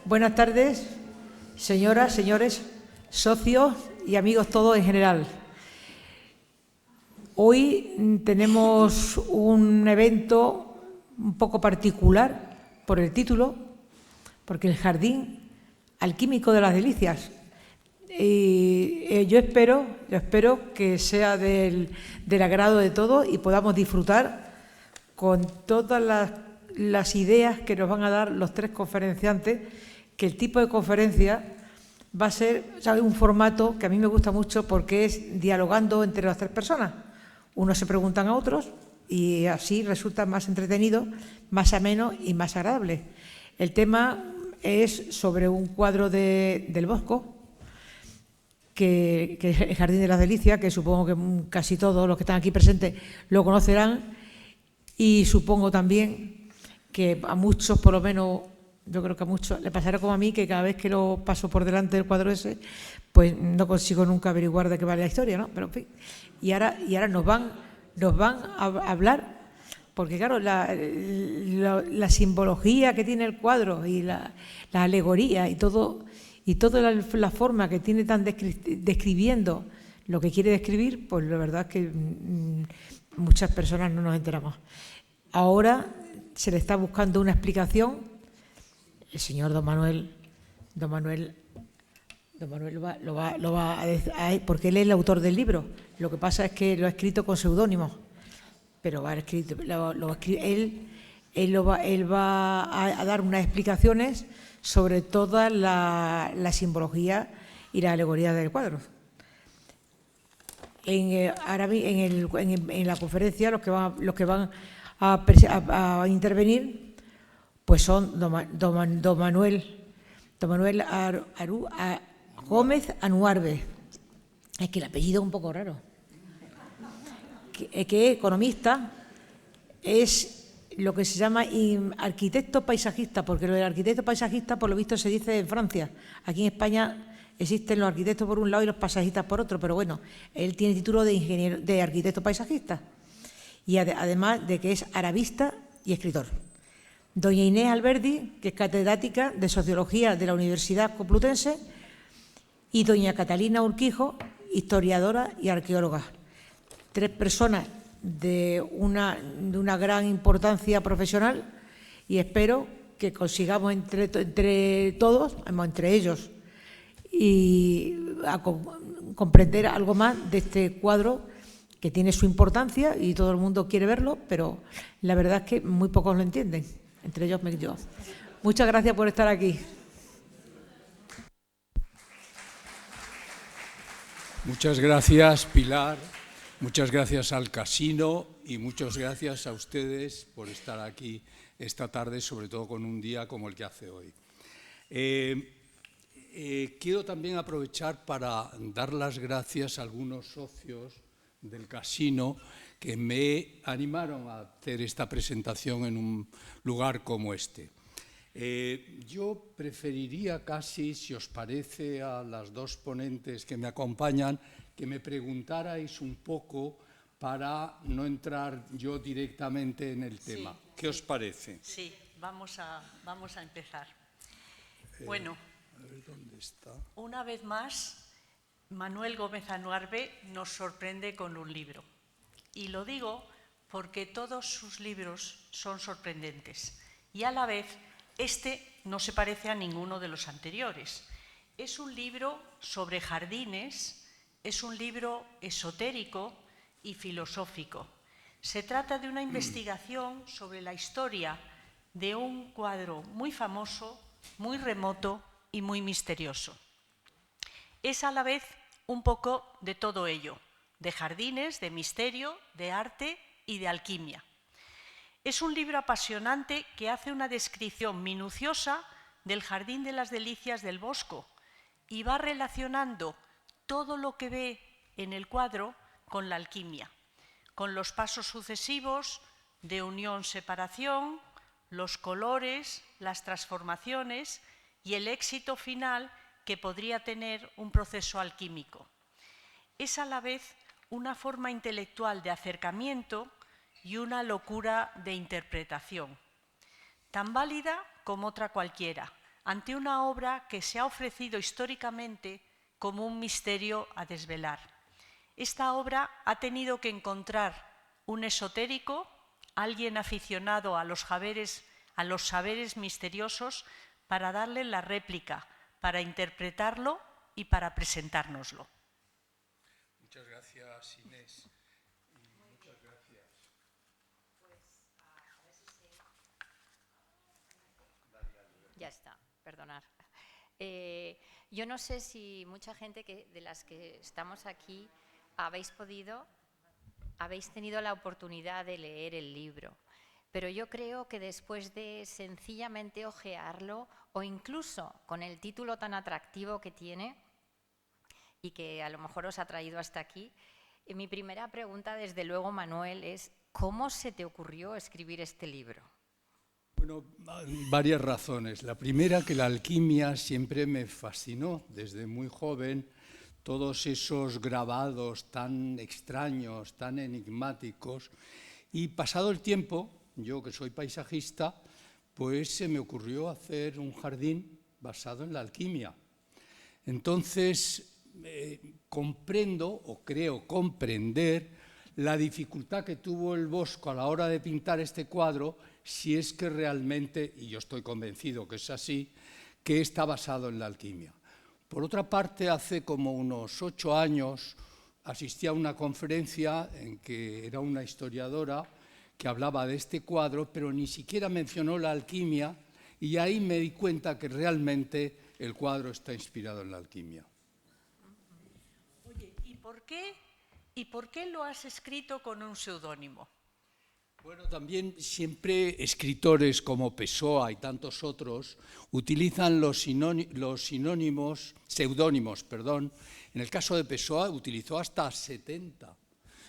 Buenas tardes, señoras, señores, socios y amigos todos en general. Hoy tenemos un evento un poco particular por el título, porque el Jardín Alquímico de las Delicias. Y yo espero que sea del agrado de todos y podamos disfrutar con todas las ideas que nos van a dar los tres conferenciantes, que el tipo de conferencia va a ser, ¿sabe?, un formato que a mí me gusta mucho porque es dialogando entre las tres personas. Unos se preguntan a otros y así resulta más entretenido, más ameno y más agradable. El tema es sobre un cuadro del Bosco, que es el Jardín de las Delicias, que supongo que casi todos los que están aquí presentes lo conocerán, y supongo también que a muchos, por lo menos, yo creo que a muchos le pasará como a mí, que cada vez que lo paso por delante del cuadro ese, pues no consigo nunca averiguar de qué vale la historia, ¿no? Pero en fin, y ahora nos van a hablar, porque claro, la simbología que tiene el cuadro y la alegoría y todo, y toda la forma que tiene tan describiendo lo que quiere describir, pues la verdad es que muchas personas no nos enteramos. Ahora se le está buscando una explicación. El señor don Manuel lo va a decir, porque él es el autor del libro. Lo que pasa es que lo ha escrito con seudónimo, pero él va a dar unas explicaciones sobre toda la simbología y la alegoría del cuadro. En la conferencia los que van a intervenir pues son don Manuel Gómez Anuarbe. Es que el apellido es un poco raro. Que es economista, es lo que se llama arquitecto paisajista, porque lo del arquitecto paisajista, por lo visto, se dice en Francia. Aquí en España existen los arquitectos por un lado y los paisajistas por otro, pero bueno, él tiene título de ingeniero, de arquitecto paisajista, y además de que es arabista y escritor. Doña Inés Alberdi, que es catedrática de Sociología de la Universidad Complutense, y doña Catalina Urquijo, historiadora y arqueóloga. Tres personas de una gran importancia profesional, y espero que consigamos entre todos, entre ellos, y comprender algo más de este cuadro que tiene su importancia y todo el mundo quiere verlo, pero la verdad es que muy pocos lo entienden, entre ellos yo. Muchas gracias por estar aquí. Muchas gracias, Pilar. Muchas gracias al Casino y muchas gracias a ustedes por estar aquí esta tarde, sobre todo con un día como el que hace hoy. Quiero también aprovechar para dar las gracias a algunos socios del Casino que me animaron a hacer esta presentación en un lugar como este. Yo preferiría casi, si os parece, a las dos ponentes que me acompañan, que me preguntarais un poco para no entrar yo directamente en el tema. Sí. ¿Qué os parece? Sí, vamos a empezar. Bueno, a ver, ¿dónde está? Una vez más, Manuel Gómez Anuarbe nos sorprende con un libro. Y lo digo porque todos sus libros son sorprendentes y a la vez este no se parece a ninguno de los anteriores. Es un libro sobre jardines, es un libro esotérico y filosófico. Se trata de una investigación sobre la historia de un cuadro muy famoso, muy remoto y muy misterioso. Es a la vez un poco de todo ello, de jardines, de misterio, de arte y de alquimia. Es un libro apasionante que hace una descripción minuciosa del Jardín de las Delicias del Bosco y va relacionando todo lo que ve en el cuadro con la alquimia, con los pasos sucesivos de unión-separación, los colores, las transformaciones y el éxito final que podría tener un proceso alquímico. Es a la vez una forma intelectual de acercamiento y una locura de interpretación, tan válida como otra cualquiera, ante una obra que se ha ofrecido históricamente como un misterio a desvelar. Esta obra ha tenido que encontrar un esotérico, alguien aficionado a los saberes misteriosos, para darle la réplica, para interpretarlo y para presentárnoslo. Muchas gracias, Inés. Muchas gracias. Ya está, perdonad. Yo no sé si mucha gente de las que estamos aquí habéis tenido la oportunidad de leer el libro, pero yo creo que después de sencillamente hojearlo, o incluso con el título tan atractivo que tiene y que a lo mejor os ha traído hasta aquí, mi primera pregunta, desde luego, Manuel, es ¿cómo se te ocurrió escribir este libro? Bueno, varias razones. La primera, que la alquimia siempre me fascinó desde muy joven. Todos esos grabados tan extraños, tan enigmáticos. Y pasado el tiempo, yo que soy paisajista, pues se me ocurrió hacer un jardín basado en la alquimia. Entonces, comprendo, o creo comprender, la dificultad que tuvo el Bosco a la hora de pintar este cuadro, si es que realmente, y yo estoy convencido que es así, que está basado en la alquimia. Por otra parte, hace como unos 8 años asistí a una conferencia en que era una historiadora que hablaba de este cuadro, pero ni siquiera mencionó la alquimia, y ahí me di cuenta que realmente el cuadro está inspirado en la alquimia. Oye, ¿y por qué lo has escrito con un seudónimo? Bueno, también siempre escritores como Pessoa y tantos otros utilizan los seudónimos. En el caso de Pessoa utilizó hasta 70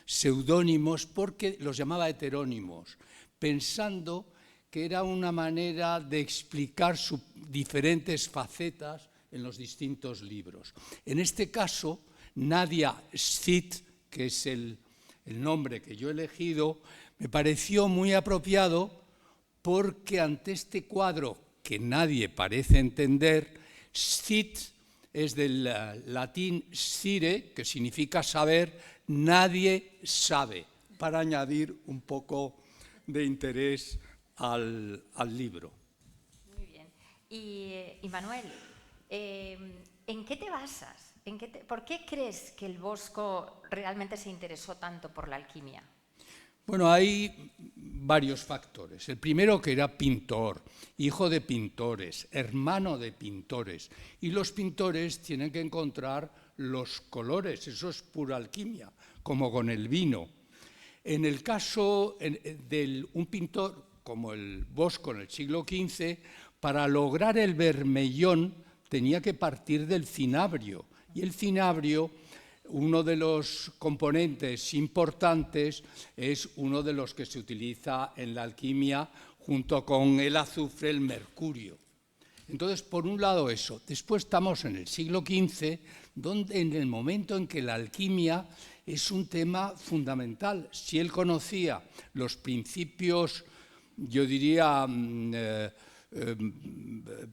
seudónimos porque los llamaba heterónimos, pensando que era una manera de explicar sus diferentes facetas en los distintos libros. En este caso, Nadia Cid, que es el nombre que yo he elegido, me pareció muy apropiado porque ante este cuadro que nadie parece entender, Cid es del latín scire, que significa saber, nadie sabe, para añadir un poco de interés al libro. Muy bien. Y Manuel, ¿en qué te basas? ¿Por qué crees que el Bosco realmente se interesó tanto por la alquimia? Bueno, hay varios factores. El primero, que era pintor, hijo de pintores, hermano de pintores. Y los pintores tienen que encontrar los colores, eso es pura alquimia, como con el vino. En el caso de un pintor como el Bosco en el siglo XV, para lograr el vermellón tenía que partir del cinabrio. Y el cinabrio, uno de los componentes importantes, es uno de los que se utiliza en la alquimia junto con el azufre, el mercurio. Entonces, por un lado eso. Después estamos en el siglo XV, donde en el momento en que la alquimia es un tema fundamental. Si él conocía los principios, yo diría,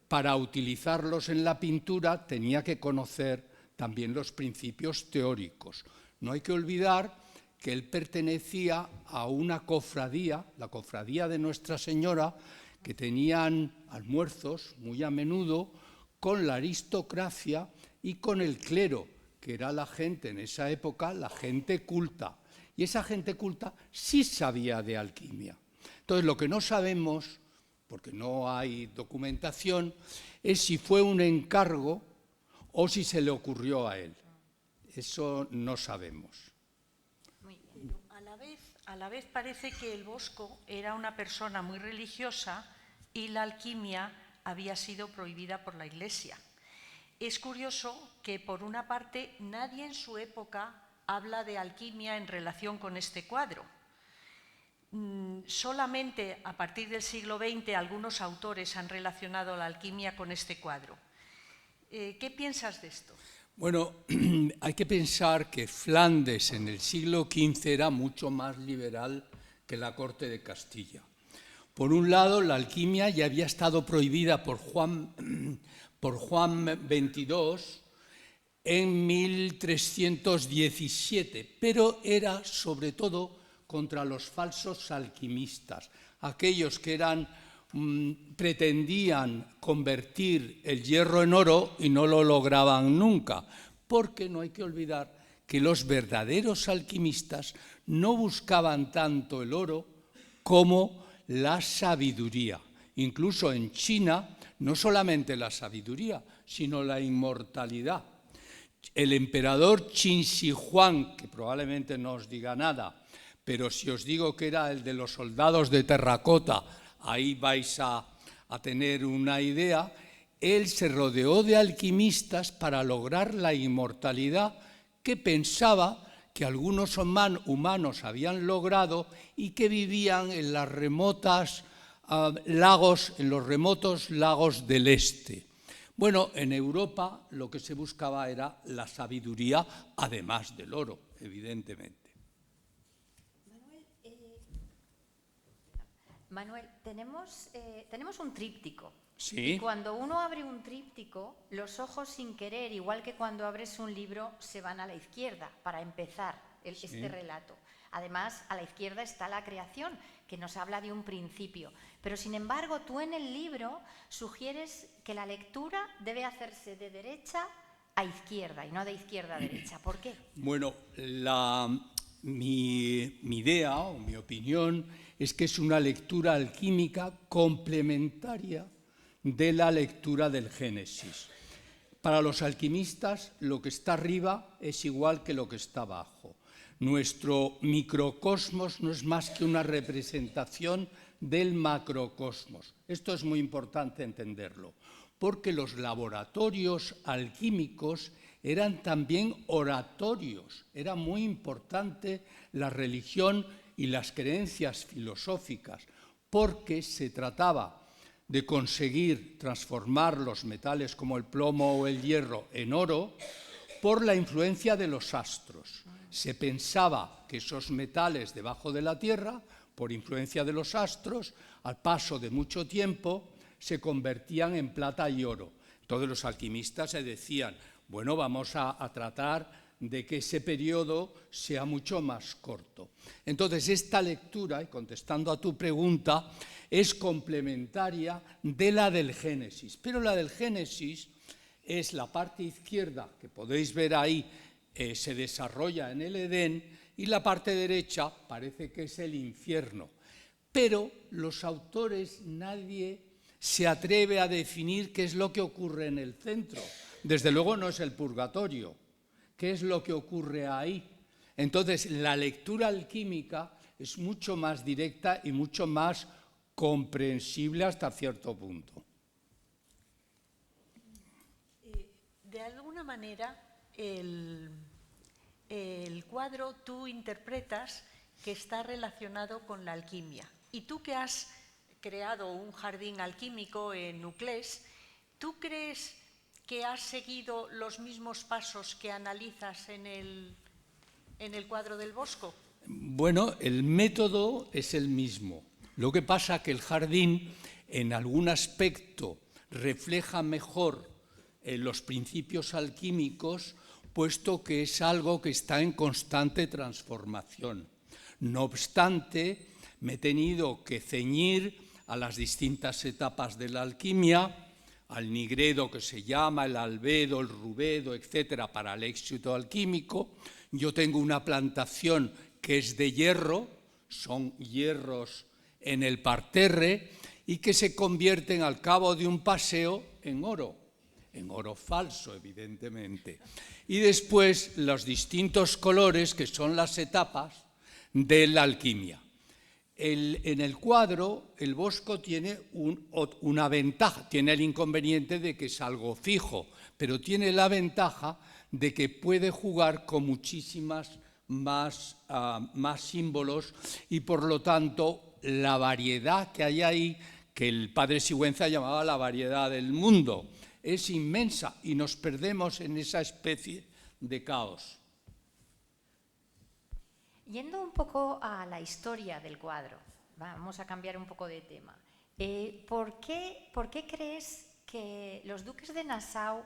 para utilizarlos en la pintura, tenía que conocer también los principios teóricos. No hay que olvidar que él pertenecía a una cofradía, la cofradía de Nuestra Señora, que tenían almuerzos muy a menudo con la aristocracia y con el clero, que era la gente en esa época, la gente culta. Y esa gente culta sí sabía de alquimia. Entonces, lo que no sabemos, porque no hay documentación, es si fue un encargo o si se le ocurrió a él. Eso no sabemos. Muy bien. A la vez parece que el Bosco era una persona muy religiosa y la alquimia había sido prohibida por la Iglesia. Es curioso que, por una parte, nadie en su época habla de alquimia en relación con este cuadro. Solamente a partir del siglo XX algunos autores han relacionado la alquimia con este cuadro. ¿Qué piensas de esto? Bueno, hay que pensar que Flandes en el siglo XV era mucho más liberal que la corte de Castilla, Por un lado, la alquimia ya había estado prohibida por Juan XXII en 1317, pero era sobre todo contra los falsos alquimistas, aquellos que pretendían convertir el hierro en oro y no lo lograban nunca, porque no hay que olvidar que los verdaderos alquimistas no buscaban tanto el oro como la sabiduría. Incluso en China, no solamente la sabiduría, sino la inmortalidad. El emperador Qin Shi Huang, que probablemente no os diga nada, pero si os digo que era el de los soldados de terracota, ahí vais a tener una idea. Él se rodeó de alquimistas para lograr la inmortalidad que pensaba que algunos humanos habían logrado y que vivían en los remotos lagos del este. Bueno, en Europa lo que se buscaba era la sabiduría, además del oro, evidentemente. Manuel, tenemos un tríptico. Sí. Y cuando uno abre un tríptico, los ojos sin querer, igual que cuando abres un libro, se van a la izquierda para empezar este relato. Además, a la izquierda está la creación, que nos habla de un principio. Pero, sin embargo, tú en el libro sugieres que la lectura debe hacerse de derecha a izquierda y no de izquierda a derecha. ¿Por qué? Bueno, mi idea o mi opinión es que es una lectura alquímica complementaria de la lectura del Génesis. Para los alquimistas, lo que está arriba es igual que lo que está abajo. Nuestro microcosmos no es más que una representación del macrocosmos. Esto es muy importante entenderlo, porque los laboratorios alquímicos eran también oratorios. Era muy importante la religión y las creencias filosóficas, porque se trataba de conseguir transformar los metales como el plomo o el hierro en oro por la influencia de los astros. Se pensaba que esos metales debajo de la tierra, por influencia de los astros, al paso de mucho tiempo, se convertían en plata y oro. Entonces los alquimistas se decían, bueno, vamos a tratar de que ese periodo sea mucho más corto. Entonces esta lectura, y contestando a tu pregunta, es complementaria de la del Génesis. Pero la del Génesis es la parte izquierda, que podéis ver ahí, se desarrolla en el Edén, y la parte derecha parece que es el infierno. Pero los autores, nadie se atreve a definir qué es lo que ocurre en el centro. Desde luego no es el purgatorio. ¿Qué es lo que ocurre ahí? Entonces, la lectura alquímica es mucho más directa y mucho más comprensible hasta cierto punto. De alguna manera, el cuadro tú interpretas que está relacionado con la alquimia. Y tú que has creado un jardín alquímico en Nuclés, ¿tú crees que has seguido los mismos pasos que analizas en el cuadro del Bosco? Bueno, el método es el mismo. Lo que pasa es que el jardín, en algún aspecto, refleja mejor los principios alquímicos, puesto que es algo que está en constante transformación. No obstante, me he tenido que ceñir a las distintas etapas de la alquimia, al nigredo que se llama, el albedo, el rubedo, etcétera, para el éxito alquímico. Yo tengo una plantación que es de hierro, son hierros en el parterre, y que se convierten al cabo de un paseo en oro falso, evidentemente. Y después los distintos colores, que son las etapas de la alquimia. En el cuadro, el Bosco tiene una ventaja, tiene el inconveniente de que es algo fijo, pero tiene la ventaja de que puede jugar con muchísimas más símbolos, y por lo tanto la variedad que hay ahí, que el padre Sigüenza llamaba la variedad del mundo, es inmensa y nos perdemos en esa especie de caos. Yendo un poco a la historia del cuadro, vamos a cambiar un poco de tema. ¿Por qué crees que los duques de Nassau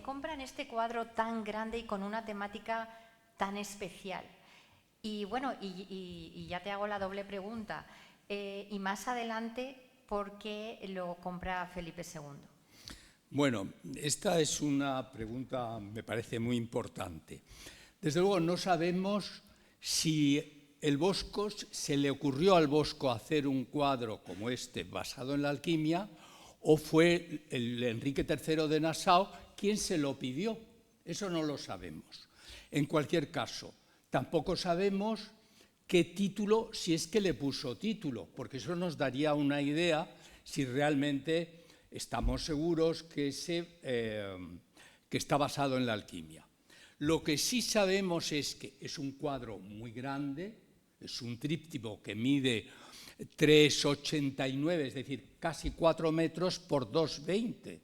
compran este cuadro tan grande y con una temática tan especial? Y bueno, y ya te hago la doble pregunta. Y más adelante, ¿por qué lo compra Felipe II? Bueno, esta es una pregunta, me parece muy importante. Desde luego no sabemos si el Bosco, se le ocurrió al Bosco hacer un cuadro como este basado en la alquimia, o fue el Enrique III de Nassau quien se lo pidió. Eso no lo sabemos. En cualquier caso, tampoco sabemos qué título, si es que le puso título, porque eso nos daría una idea si realmente estamos seguros que está basado en la alquimia. Lo que sí sabemos es que es un cuadro muy grande, es un tríptico que mide 3,89, es decir, casi 4 metros por 2,20,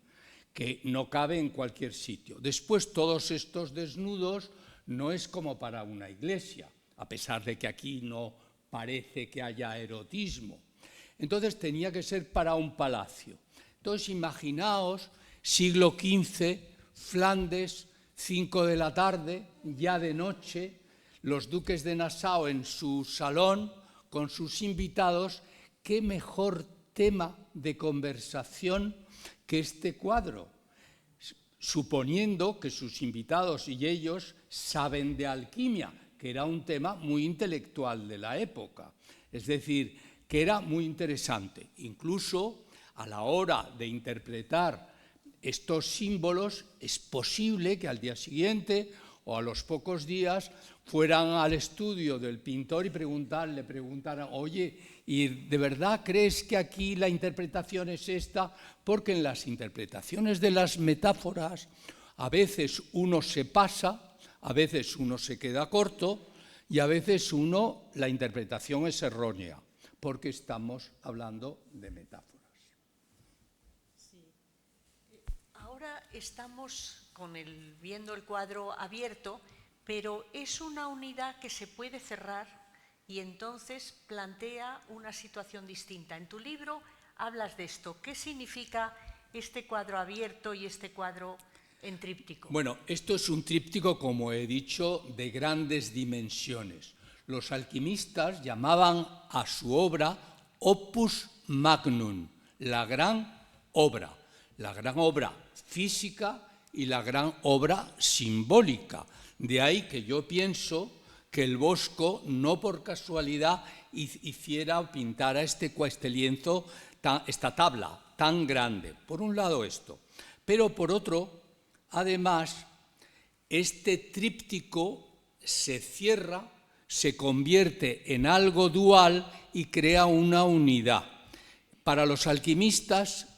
que no cabe en cualquier sitio. Después, todos estos desnudos no es como para una iglesia, a pesar de que aquí no parece que haya erotismo. Entonces tenía que ser para un palacio. Entonces imaginaos, siglo XV, Flandes, 5 de la tarde, ya de noche, los duques de Nassau en su salón con sus invitados. ¿Qué mejor tema de conversación que este cuadro? Suponiendo que sus invitados y ellos saben de alquimia, que era un tema muy intelectual de la época. Es decir, que era muy interesante. Incluso a la hora de interpretar estos símbolos, es posible que al día siguiente o a los pocos días fueran al estudio del pintor y le preguntaran, oye, ¿y de verdad crees que aquí la interpretación es esta? Porque en las interpretaciones de las metáforas a veces uno se pasa, a veces uno se queda corto y a veces la interpretación es errónea, porque estamos hablando de metáforas. Ahora estamos viendo el cuadro abierto, pero es una unidad que se puede cerrar y entonces plantea una situación distinta. En tu libro hablas de esto. ¿Qué significa este cuadro abierto y este cuadro en tríptico? Bueno, esto es un tríptico, como he dicho, de grandes dimensiones. Los alquimistas llamaban a su obra opus magnum, la gran obra física y la gran obra simbólica. De ahí que yo pienso que el Bosco no por casualidad hiciera o pintara este lienzo, esta tabla tan grande. Por un lado esto, pero por otro, además, este tríptico se cierra, se convierte en algo dual y crea una unidad. Para los alquimistas,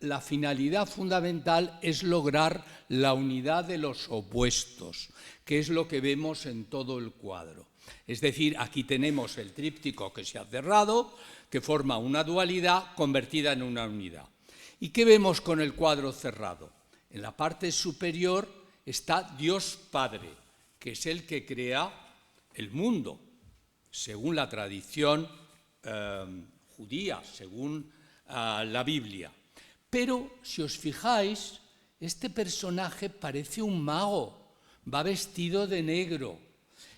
la finalidad fundamental es lograr la unidad de los opuestos, que es lo que vemos en todo el cuadro. Es decir, aquí tenemos el tríptico que se ha cerrado, que forma una dualidad convertida en una unidad. ¿Y qué vemos con el cuadro cerrado? En la parte superior está Dios Padre, que es el que crea el mundo, según la tradición judía, según la Biblia. Pero, si os fijáis, este personaje parece un mago, va vestido de negro,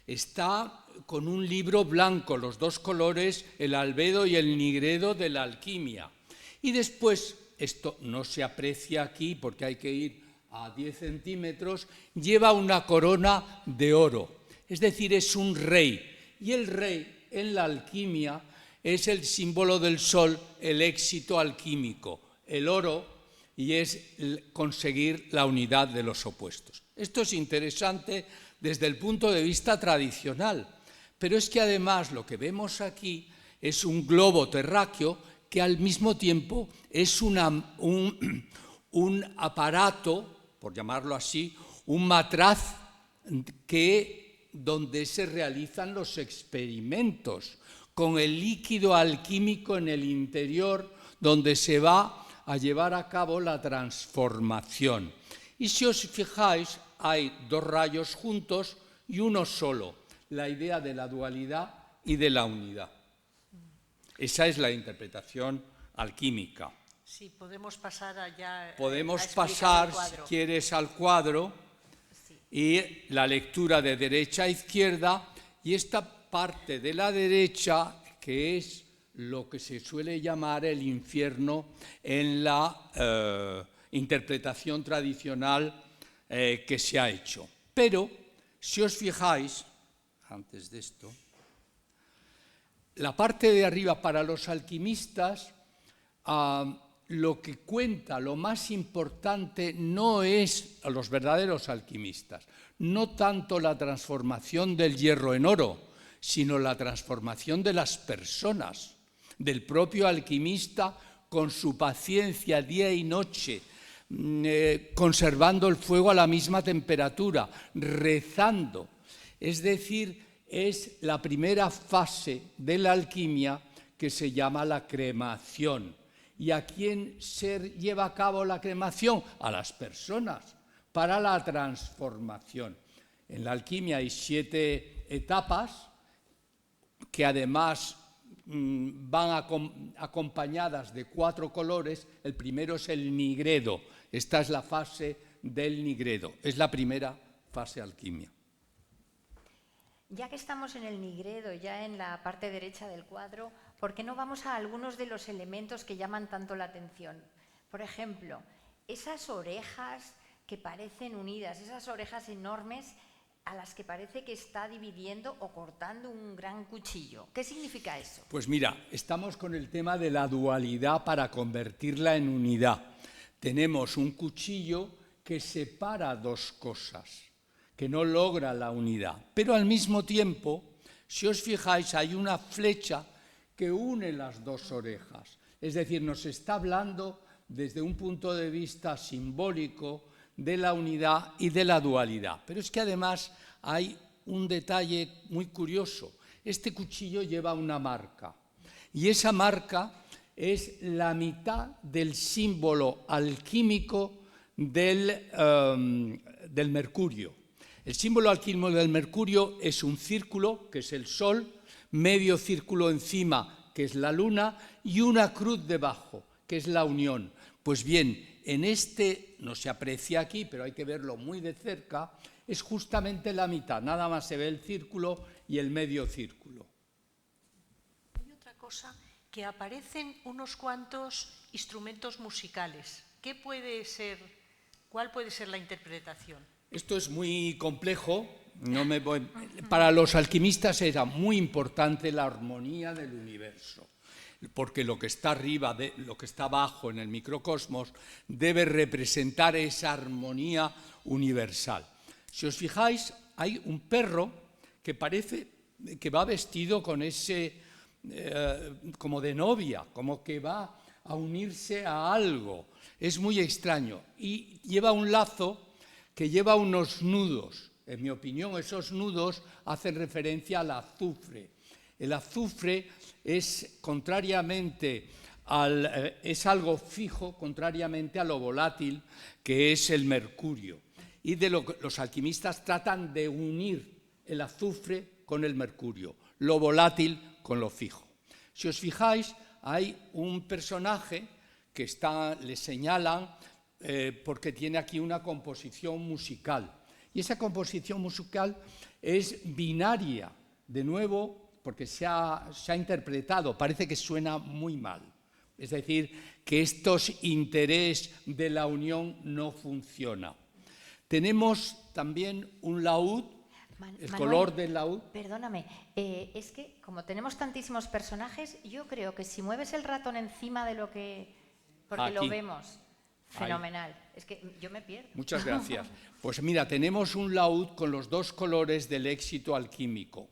está con un libro blanco, los dos colores, el albedo y el nigredo de la alquimia. Y después, esto no se aprecia aquí porque hay que ir a 10 centímetros, lleva una corona de oro, es decir, es un rey. Y el rey en la alquimia es el símbolo del sol, el éxito alquímico. El oro, y es conseguir la unidad de los opuestos. Esto es interesante desde el punto de vista tradicional, pero es que además lo que vemos aquí es un globo terráqueo que al mismo tiempo es un aparato, por llamarlo así, un matraz donde se realizan los experimentos con el líquido alquímico en el interior, donde se va a llevar a cabo la transformación. Y si os fijáis, hay dos rayos juntos y uno solo, la idea de la dualidad y de la unidad. Esa es la interpretación alquímica. Sí, podemos pasar allá. Podemos a explicar pasar, el cuadro. si quieres, al cuadro y la lectura de derecha a izquierda, y esta parte de la derecha, que es lo que se suele llamar el infierno en la interpretación tradicional que se ha hecho. Pero, si os fijáis, antes de esto, la parte de arriba para los alquimistas, lo que cuenta, lo más importante, no es a los verdaderos alquimistas, no tanto la transformación del hierro en oro, sino la transformación de las personas, del propio alquimista con su paciencia día y noche, conservando el fuego a la misma temperatura, rezando. Es decir, es la primera fase de la alquimia que se llama la cremación. ¿Y a quién se lleva a cabo la cremación? A las personas, para la transformación. En la alquimia hay 7 etapas que además van acompañadas de 4 colores. El primero es el nigredo. Esta es la fase del nigredo. Es la primera fase alquimia. Ya que estamos en el nigredo, ya en la parte derecha del cuadro, ¿por qué no vamos a algunos de los elementos que llaman tanto la atención? Por ejemplo, esas orejas que parecen unidas, esas orejas enormes a las que parece que está dividiendo o cortando un gran cuchillo. ¿Qué significa eso? Pues mira, estamos con el tema de la dualidad para convertirla en unidad. Tenemos un cuchillo que separa 2 cosas, que no logra la unidad. Pero al mismo tiempo, si os fijáis, hay una flecha que une las 2 orejas. Es decir, nos está hablando desde un punto de vista simbólico de la unidad y de la dualidad. Pero es que además hay un detalle muy curioso. Este cuchillo lleva una marca, y esa marca es la mitad del símbolo alquímico del mercurio. El símbolo alquímico del mercurio es un círculo, que es el sol, medio círculo encima, que es la luna, y una cruz debajo, que es la unión. Pues bien, en este, no se aprecia aquí, pero hay que verlo muy de cerca, es justamente la mitad, nada más se ve el círculo y el medio círculo. Hay otra cosa, que aparecen unos cuantos instrumentos musicales. ¿Cuál puede ser la interpretación? Esto es muy complejo. Para los alquimistas era muy importante la armonía del universo, porque lo que está arriba, lo que está abajo en el microcosmos, debe representar esa armonía universal. Si os fijáis, hay un perro que parece que va vestido con como de novia, como que va a unirse a algo. Es muy extraño. Y lleva un lazo que lleva unos nudos. En mi opinión, esos nudos hacen referencia al azufre. El azufre es, es algo fijo, contrariamente a lo volátil que es el mercurio. Y los alquimistas tratan de unir el azufre con el mercurio, lo volátil con lo fijo. Si os fijáis, hay un personaje que le señalan porque tiene aquí una composición musical. Y esa composición musical es binaria, de nuevo, porque se ha interpretado, parece que suena muy mal. Es decir, que estos intereses de la unión no funcionan. Tenemos también un laúd, el color del laúd. Perdóname, es que como tenemos tantísimos personajes, yo creo que si mueves el ratón encima de lo que... Porque Aquí. lo vemos. Fenomenal. Ahí. Es que yo me pierdo. Muchas gracias. Pues mira, tenemos un laúd con los 2 colores del éxito alquímico,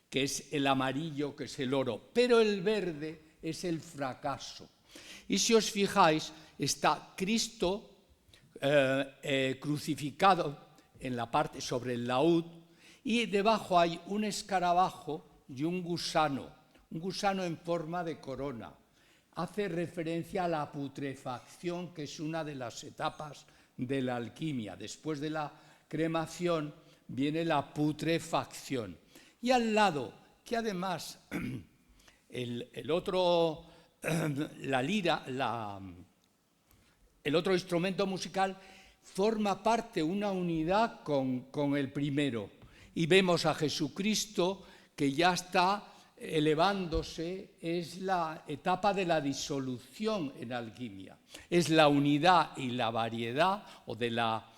que es el amarillo, que es el oro, pero el verde es el fracaso. Y si os fijáis, está Cristo crucificado en la parte sobre el laúd, y debajo hay un escarabajo y un gusano en forma de corona. Hace referencia a la putrefacción, que es una de las etapas de la alquimia. Después de la cremación viene la putrefacción. Y al lado, que además El otro, la lira, el otro instrumento musical forma parte, una unidad con el primero. Y vemos a Jesucristo que ya está elevándose, es la etapa de la disolución en alquimia. Es la unidad y la variedad, o de la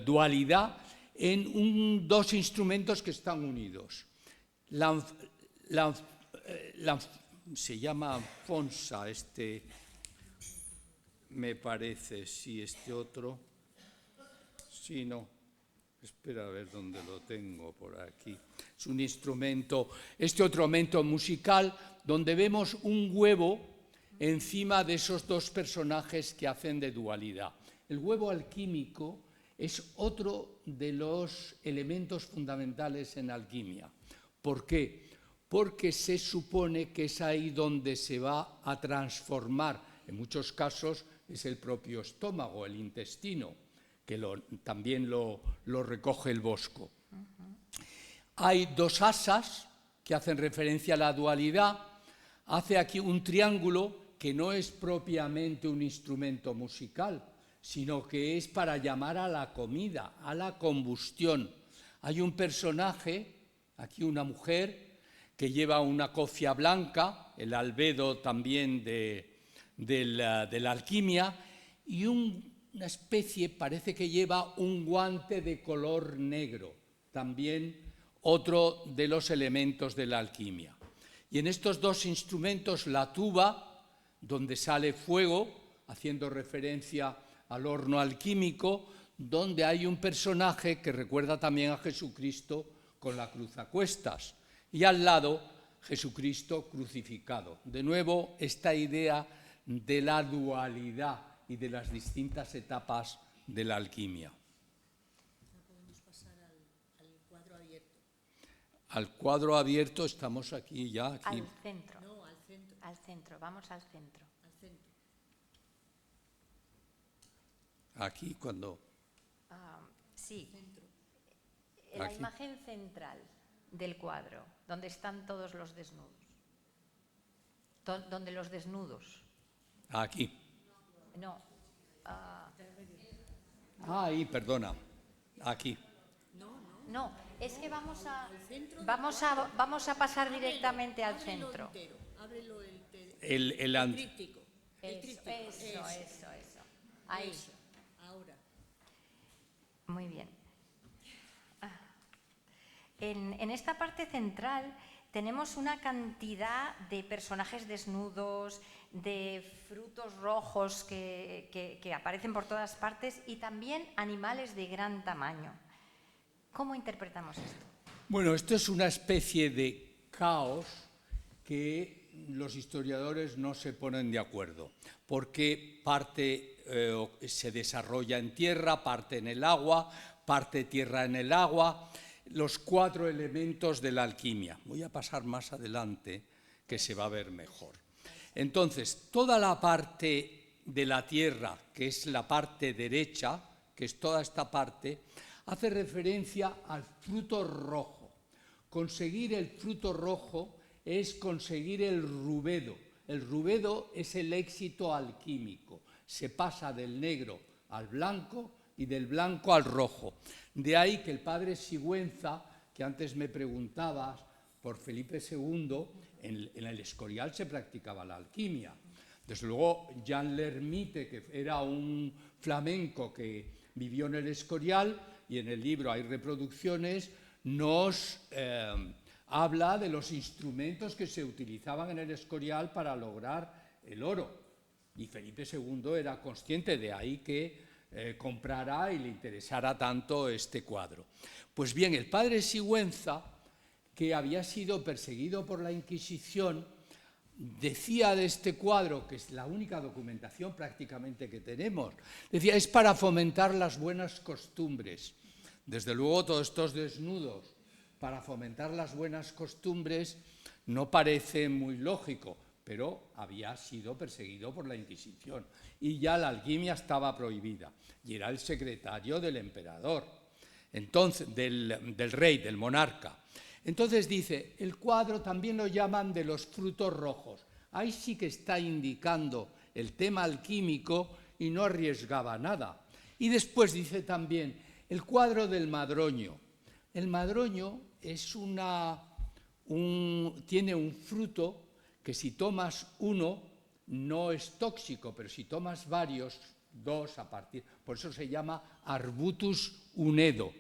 dualidad, en dos instrumentos que están unidos. Se llama Fonsa, me parece, sí, este otro. Sí, no. Espera a ver dónde lo tengo por aquí. Es un instrumento, este otro instrumento musical, donde vemos un huevo encima de esos dos personajes que hacen de dualidad. El huevo alquímico es otro de los elementos fundamentales en alquimia. ¿Por qué? Porque se supone que es ahí donde se va a transformar, en muchos casos es el propio estómago, el intestino, que también lo recoge el bosco. Hay dos asas que hacen referencia a la dualidad. Hace aquí un triángulo que no es propiamente un instrumento musical, sino que es para llamar a la comida, a la combustión. Hay un personaje, aquí una mujer, que lleva una cofia blanca, el albedo también de la alquimia, y una especie, parece que lleva un guante de color negro, también otro de los elementos de la alquimia. Y en estos dos instrumentos, la tuba, donde sale fuego, haciendo referencia al horno alquímico, donde hay un personaje que recuerda también a Jesucristo con la cruz a cuestas, y al lado Jesucristo crucificado. De nuevo, esta idea de la dualidad y de las distintas etapas de la alquimia. Podemos pasar al cuadro abierto. Al cuadro abierto estamos aquí ya. Aquí. Al centro. No, al centro. Al centro, vamos al centro. Al centro. Aquí cuando... Sí, Centro. la Aquí. imagen central del cuadro, donde están todos los desnudos. Donde los desnudos. Aquí. No. Ahí, perdona. Aquí. No, es que vamos a pasar directamente al centro. Ábrelo El tríptico. Eso. Ahí. Eso. Ahora. Muy bien. En esta parte central tenemos una cantidad de personajes desnudos, de frutos rojos que aparecen por todas partes y también animales de gran tamaño. ¿Cómo interpretamos esto? Bueno, esto es una especie de caos que los historiadores no se ponen de acuerdo, porque parte se desarrolla en tierra, parte en el agua, parte tierra en el agua, los cuatro elementos de la alquimia. Voy a pasar más adelante, que se va a ver mejor. Entonces, toda la parte de la tierra, que es la parte derecha, que es toda esta parte, hace referencia al fruto rojo. Conseguir el fruto rojo es conseguir el rubedo. El rubedo es el éxito alquímico. Se pasa del negro al blanco y del blanco al rojo. De ahí que el padre Sigüenza, que antes me preguntabas por Felipe II, en el Escorial se practicaba la alquimia. Desde luego, Jean L'Ermite, que era un flamenco que vivió en el Escorial, y en el libro hay reproducciones, nos habla de los instrumentos que se utilizaban en el Escorial para lograr el oro. Y Felipe II era consciente, de ahí que comprara y le interesara tanto este cuadro. Pues bien, el padre Sigüenza, que había sido perseguido por la Inquisición, decía de este cuadro, que es la única documentación prácticamente que tenemos, decía, es para fomentar las buenas costumbres. Desde luego, todos estos desnudos para fomentar las buenas costumbres no parece muy lógico, pero había sido perseguido por la Inquisición y ya la alquimia estaba prohibida y era el secretario del emperador, entonces del rey, del monarca. Entonces dice, el cuadro también lo llaman de los frutos rojos. Ahí sí que está indicando el tema alquímico y no arriesgaba nada. Y después dice también, el cuadro del madroño. El madroño es tiene un fruto que si tomas uno no es tóxico, pero si tomas varios, dos a partir, por eso se llama Arbutus unedo,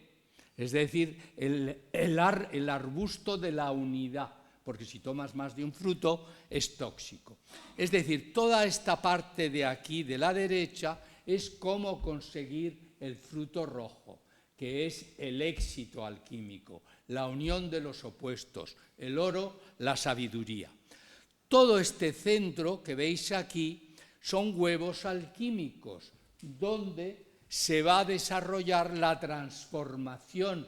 es decir, el arbusto de la unidad, porque si tomas más de un fruto es tóxico. Es decir, toda esta parte de aquí, de la derecha, es cómo conseguir el fruto rojo, que es el éxito alquímico, la unión de los opuestos, el oro, la sabiduría. Todo este centro que veis aquí son huevos alquímicos, donde se va a desarrollar la transformación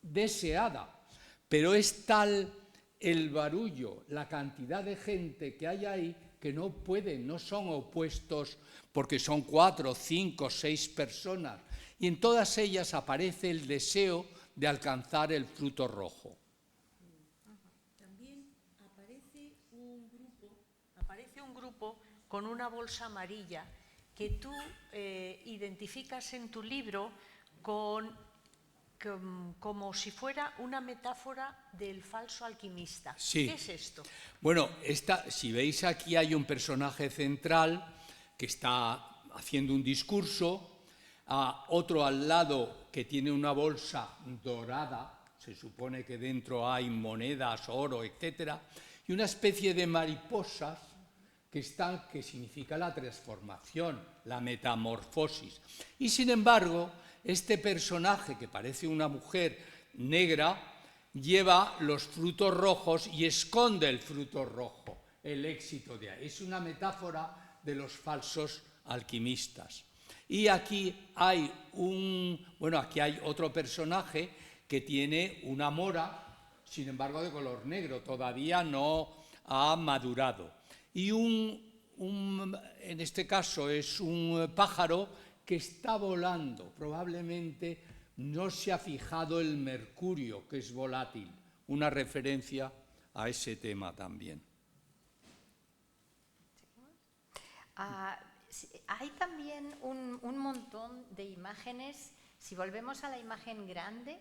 deseada, pero es tal el barullo, la cantidad de gente que hay ahí, que no pueden, no son opuestos, porque son 4, 5, 6 personas, y en todas ellas aparece el deseo de alcanzar el fruto rojo. También aparece un grupo con una bolsa amarilla que tú identificas en tu libro como si fuera una metáfora del falso alquimista. Sí. ¿Qué es esto? Bueno, si veis aquí hay un personaje central que está haciendo un discurso, otro al lado que tiene una bolsa dorada, se supone que dentro hay monedas, oro, etcétera, y una especie de mariposas que significa la transformación, la metamorfosis. Y sin embargo, este personaje, que parece una mujer negra, lleva los frutos rojos y esconde el fruto rojo, el éxito de ahí. Es una metáfora de los falsos alquimistas. Y aquí hay aquí hay otro personaje que tiene una mora, sin embargo de color negro, todavía no ha madurado. Y en este caso es un pájaro que está volando, probablemente no se ha fijado el mercurio, que es volátil, una referencia a ese tema también. Hay también un montón de imágenes, si volvemos a la imagen grande,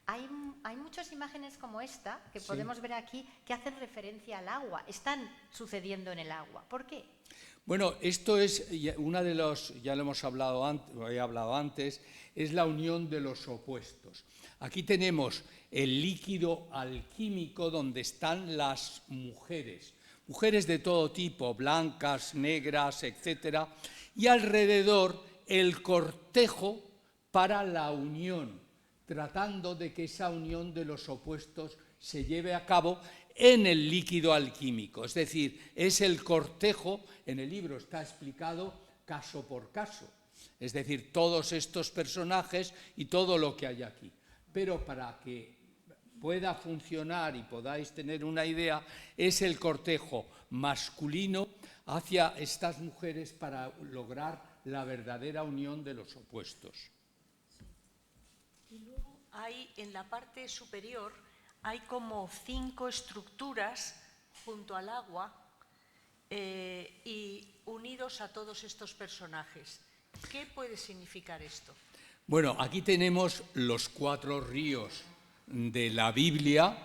hay muchas imágenes como esta, que podemos ver aquí, que hacen referencia al agua, están sucediendo en el agua. ¿Por qué? Bueno, esto es una de los, ya lo hemos hablado antes, he hablado antes, es la unión de los opuestos. Aquí tenemos el líquido alquímico donde están las mujeres de todo tipo, blancas, negras, etcétera, y alrededor el cortejo para la unión, tratando de que esa unión de los opuestos se lleve a cabo en el líquido alquímico. Es decir, es el cortejo, en el libro está explicado caso por caso, es decir, todos estos personajes y todo lo que hay aquí. Pero para que pueda funcionar y podáis tener una idea, es el cortejo masculino hacia estas mujeres para lograr la verdadera unión de los opuestos. Y luego hay en la parte superior, hay como 5 estructuras junto al agua y unidos a todos estos personajes. ¿Qué puede significar esto? Bueno, aquí tenemos los 4 ríos de la Biblia.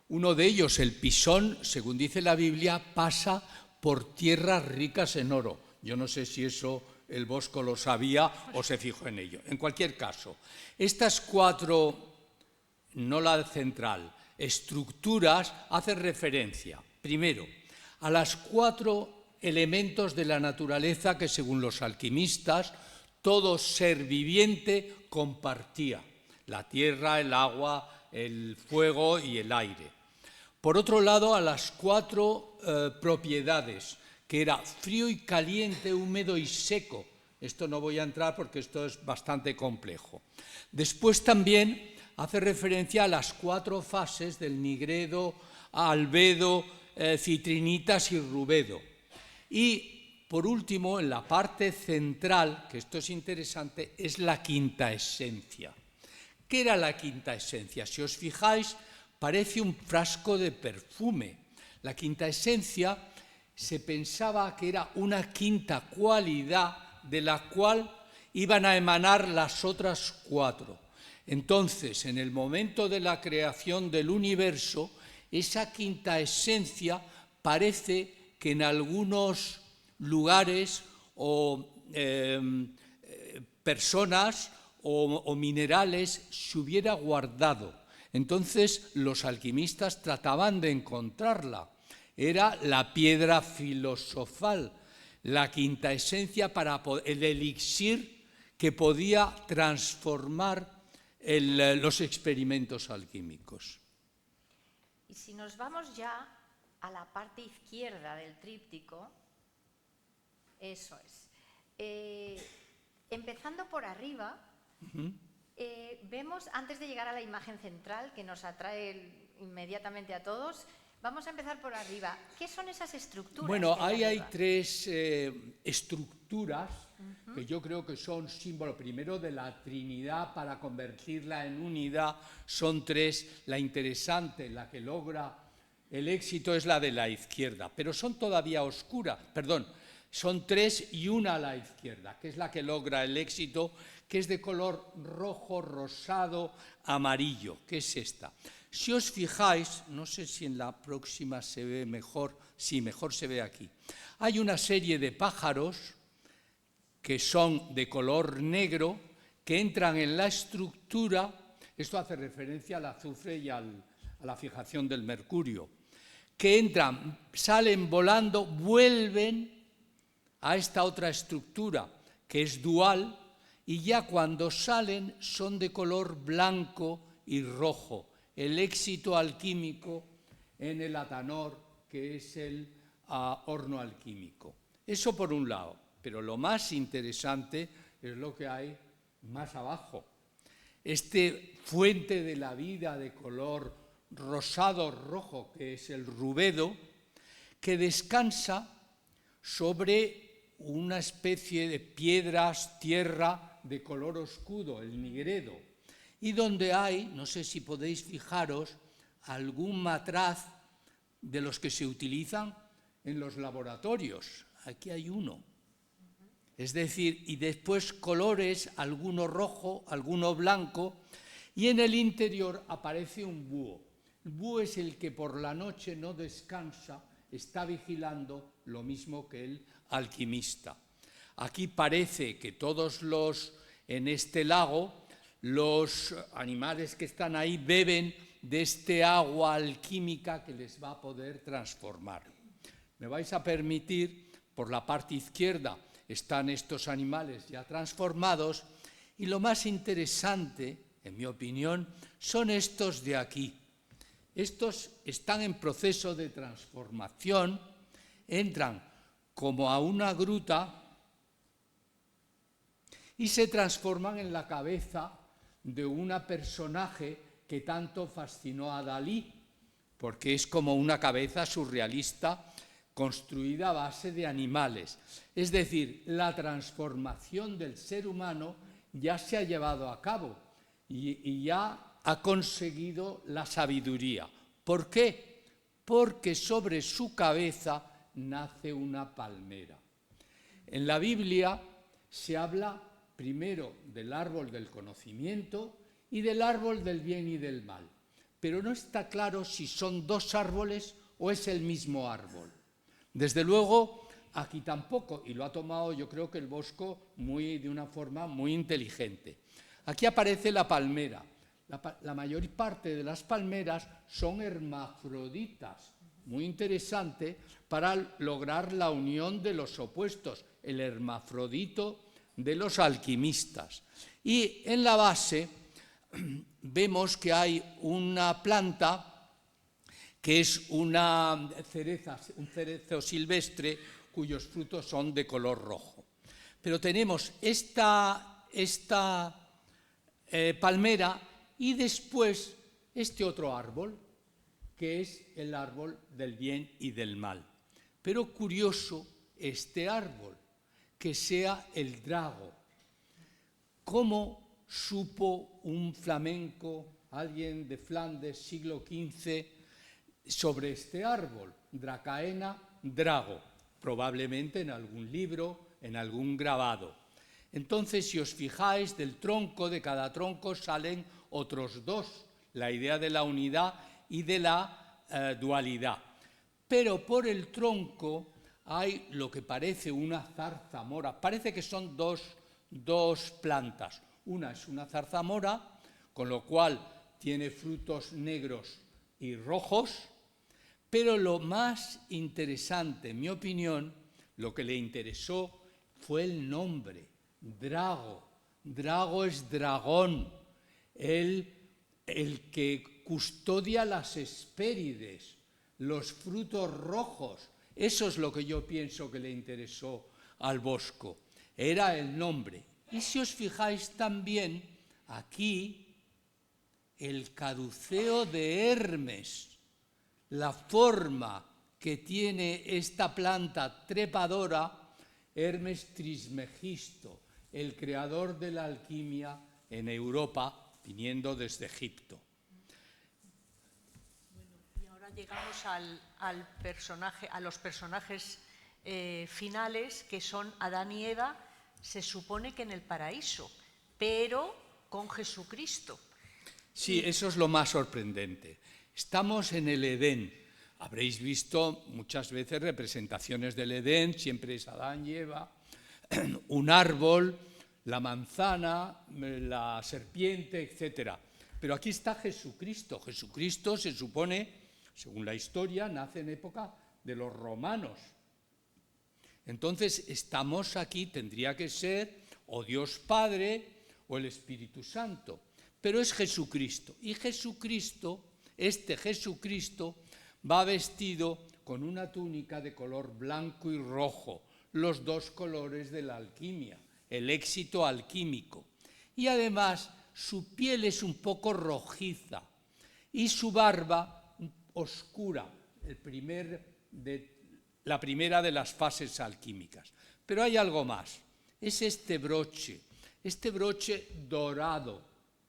Uno de ellos, el Pisón, según dice la Biblia, pasa por tierras ricas en oro. Yo no sé si eso el Bosco lo sabía o se fijó en ello. En cualquier caso, estas 4, no la central, estructuras hacen referencia, primero, a las 4 elementos de la naturaleza que, según los alquimistas, todo ser viviente compartía: la tierra, el agua, el fuego y el aire. Por otro lado, a las 4 propiedades, que era frío y caliente, húmedo y seco. Esto no voy a entrar porque esto es bastante complejo. Después también hace referencia a las 4 fases del nigredo, albedo, citrinitas y rubedo. Y por último, en la parte central, que esto es interesante, es la quinta esencia. ¿Qué era la quinta esencia? Si os fijáis, parece un frasco de perfume. La quinta esencia se pensaba que era una quinta cualidad de la cual iban a emanar las otras 4. Entonces, en el momento de la creación del universo, esa quinta esencia parece que en algunos lugares o personas o minerales se hubiera guardado. Entonces los alquimistas trataban de encontrarla. Era la piedra filosofal, la quinta esencia, el elixir que podía transformar los experimentos alquímicos. Y si nos vamos ya a la parte izquierda del tríptico, eso es. Empezando por arriba, vemos, antes de llegar a la imagen central que nos atrae inmediatamente a todos, vamos a empezar por arriba. ¿Qué son esas estructuras? Bueno, ahí hay 3 estructuras que yo creo que son símbolo primero de la Trinidad para convertirla en unidad. Son 3. La interesante, la que logra el éxito, es la de la izquierda, pero son todavía oscuras. Perdón, son 3 y una a la izquierda, que es la que logra el éxito, que es de color rojo, rosado, amarillo, que es esta. Si os fijáis, no sé si en la próxima se ve mejor, sí, mejor se ve aquí. Hay una serie de pájaros que son de color negro, que entran en la estructura, esto hace referencia al azufre y a la fijación del mercurio, que entran, salen volando, vuelven a esta otra estructura, que es dual, y ya cuando salen son de color blanco y rojo. El éxito alquímico en el atanor, que es el horno alquímico. Eso por un lado, pero lo más interesante es lo que hay más abajo. Este fuente de la vida de color rosado-rojo, que es el rubedo, que descansa sobre una especie de piedras, tierra de color oscuro, el nigredo, y donde hay, no sé si podéis fijaros, algún matraz de los que se utilizan en los laboratorios. Aquí hay uno. Es decir, y después colores, alguno rojo, alguno blanco, y en el interior aparece un búho. El búho es el que por la noche no descansa, está vigilando lo mismo que el alquimista. Aquí parece que en este lago, los animales que están ahí beben de este agua alquímica que les va a poder transformar. Me vais a permitir, por la parte izquierda están estos animales ya transformados, y lo más interesante, en mi opinión, son estos de aquí. Estos están en proceso de transformación, entran como a una gruta y se transforman en la cabeza de un personaje que tanto fascinó a Dalí, porque es como una cabeza surrealista construida a base de animales. Es decir, la transformación del ser humano ya se ha llevado a cabo y ya ha conseguido la sabiduría. ¿Por qué? Porque sobre su cabeza nace una palmera. En la Biblia se habla primero del árbol del conocimiento y del árbol del bien y del mal, pero no está claro si son 2 árboles o es el mismo árbol. Desde luego, aquí tampoco, y lo ha tomado yo creo que el Bosco de una forma muy inteligente. Aquí aparece la palmera. La mayor parte de las palmeras son hermafroditas, muy interesante para lograr la unión de los opuestos, el hermafrodito de los alquimistas. Y en la base vemos que hay una planta que es un cerezo silvestre cuyos frutos son de color rojo. Pero tenemos esta palmera y después este otro árbol, que es el árbol del bien y del mal. Pero curioso este árbol, que sea el drago. ¿Cómo supo un flamenco alguien de Flandes, siglo XV, sobre este árbol, Dracaena drago, probablemente en algún libro, en algún grabado. Entonces, si os fijáis, del tronco, de cada tronco salen otros dos, la idea de la unidad y de la dualidad. Pero por el tronco hay lo que parece una zarzamora, parece que son dos plantas. Una es una zarzamora, con lo cual tiene frutos negros y rojos, pero lo más interesante, en mi opinión, lo que le interesó fue el nombre, Drago. Drago es dragón, el que custodia las Hespérides, los frutos rojos. Eso es lo que yo pienso que le interesó al Bosco, era el nombre. Y si os fijáis también, aquí, el caduceo de Hermes, la forma que tiene esta planta trepadora, Hermes Trismegisto, el creador de la alquimia en Europa, viniendo desde Egipto. Y ahora llegamos a los personajes finales, que son Adán y Eva, se supone que en el paraíso, pero con Jesucristo. Sí, eso es lo más sorprendente. Estamos en el Edén. Habréis visto muchas veces representaciones del Edén, siempre es Adán y Eva, un árbol, la manzana, la serpiente, etc. Pero aquí está Jesucristo. Jesucristo se supone, según la historia, nace en época de los romanos. Entonces estamos aquí, tendría que ser o Dios Padre o el Espíritu Santo. Pero es Jesucristo. Y Jesucristo, este Jesucristo, va vestido con una túnica de color blanco y rojo, los dos colores de la alquimia, el éxito alquímico. Y además su piel es un poco rojiza y su barba oscura, la primera de las fases alquímicas. Pero hay algo más, es este broche dorado,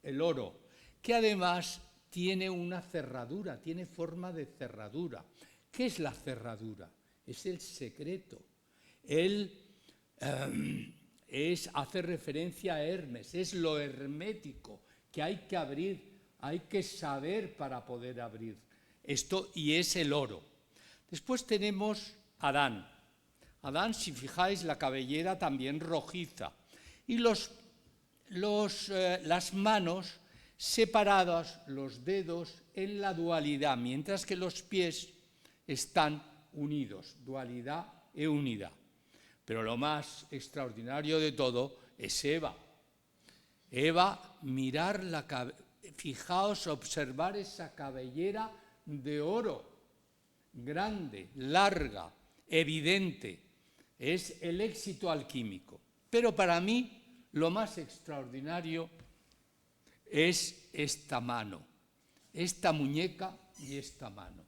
el oro, que además tiene una cerradura, tiene forma de cerradura. ¿Qué es la cerradura? Es el secreto. Él hace referencia a Hermes, es lo hermético, que hay que abrir, hay que saber para poder abrir esto, y es el oro. Después tenemos Adán. Adán, si fijáis, la cabellera también rojiza, y las manos separadas, los dedos en la dualidad, mientras que los pies están unidos, dualidad e unidad. Pero lo más extraordinario de todo es Eva. Eva, fijaos, observar esa cabellera de oro, grande, larga, evidente. Es el éxito alquímico. Pero para mí, lo más extraordinario es esta mano, esta muñeca y esta mano,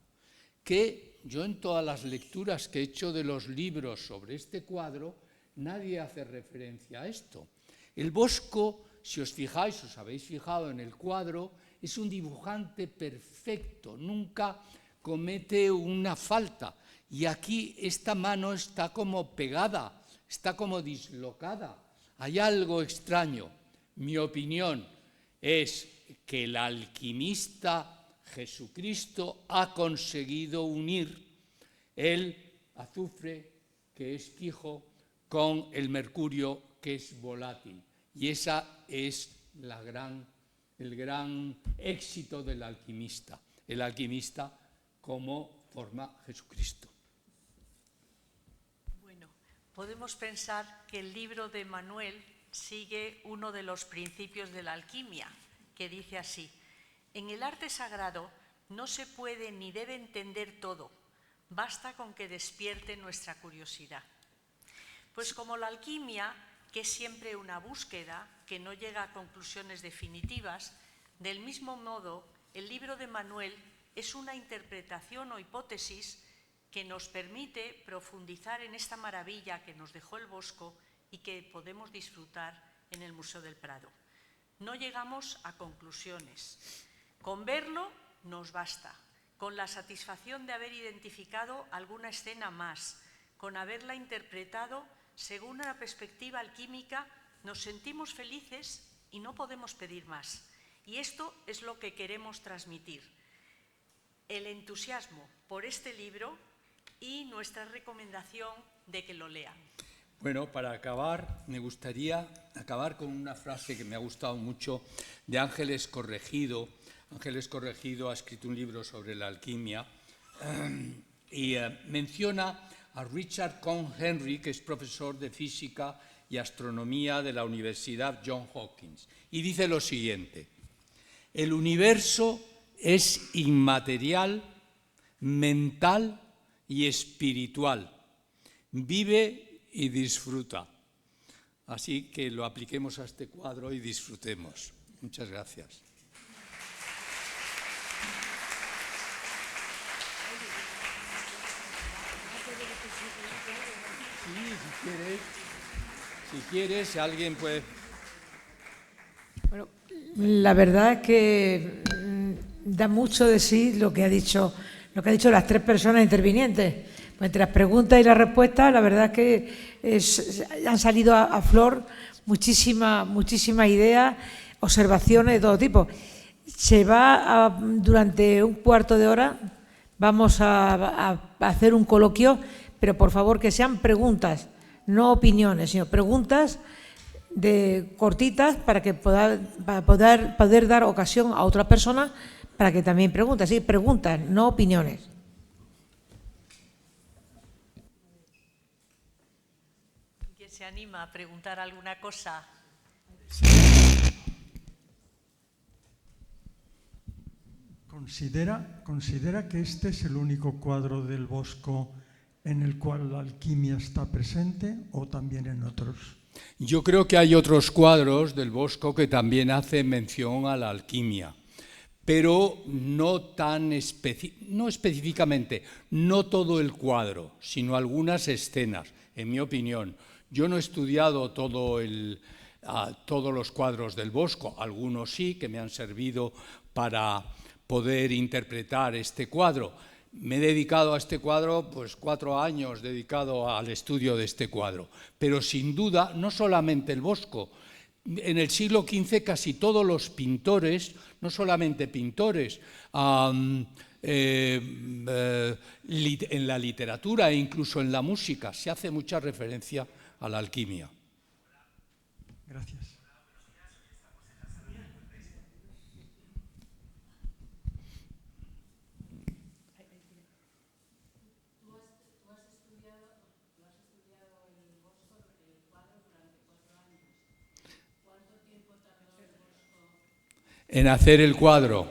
que yo en todas las lecturas que he hecho de los libros sobre este cuadro, nadie hace referencia a esto. El Bosco, si os fijáis, os habéis fijado en el cuadro, es un dibujante perfecto, nunca comete una falta. Y aquí esta mano está como pegada, está como dislocada. Hay algo extraño. Mi opinión es que el alquimista Jesucristo ha conseguido unir el azufre, que es fijo, con el mercurio, que es volátil. Y ese es el gran éxito del alquimista. El alquimista como forma Jesucristo. Bueno, podemos pensar que el libro de Manuel sigue uno de los principios de la alquimia, que dice así: en el arte sagrado no se puede ni debe entender todo, basta con que despierte nuestra curiosidad. Pues como la alquimia, que es siempre una búsqueda, que no llega a conclusiones definitivas, del mismo modo, el libro de Manuel es una interpretación o hipótesis que nos permite profundizar en esta maravilla que nos dejó el Bosco y que podemos disfrutar en el Museo del Prado. No llegamos a conclusiones, Con verlo nos basta, con la satisfacción de haber identificado alguna escena más, con haberla interpretado según una perspectiva alquímica, nos sentimos felices y no podemos pedir más. Y esto es lo que queremos transmitir. El entusiasmo por este libro y nuestra recomendación de que lo lean. Bueno, para acabar, me gustaría acabar con una frase que me ha gustado mucho de Ángeles Corregido. Ángeles Corregido ha escrito un libro sobre la alquimia y menciona a Richard Cohn Henry, que es profesor de física y astronomía de la Universidad Johns Hopkins, y dice lo siguiente: el universo es inmaterial, mental y espiritual. Vive y disfruta. Así que lo apliquemos a este cuadro y disfrutemos. Muchas gracias. Sí, si quieres, alguien puede... Bueno, la verdad es que da mucho de sí lo que ha dicho las tres personas intervinientes. Pues entre las preguntas y las respuestas, la verdad es que han salido a flor muchísimas ideas, observaciones de todo tipo. Durante un cuarto de hora, vamos a hacer un coloquio, pero por favor que sean preguntas, no opiniones, sino preguntas cortitas para poder dar ocasión a otra persona para que también pregunte. Sí, preguntas, no opiniones. ¿Quién se anima a preguntar alguna cosa? ¿Considera que este es el único cuadro del Bosco en el cual la alquimia está presente o también en otros? Yo creo que hay otros cuadros del Bosco que también hacen mención a la alquimia, pero no específicamente, no todo el cuadro, sino algunas escenas, en mi opinión. Yo no he estudiado todos los cuadros del Bosco, algunos sí, que me han servido para poder interpretar este cuadro. Me he dedicado a este cuadro, pues 4 años dedicado al estudio de este cuadro. Pero sin duda, no solamente el Bosco. En el siglo XV casi todos los pintores, no solamente pintores, en la literatura e incluso en la música, se hace mucha referencia a la alquimia. Gracias. En hacer el cuadro,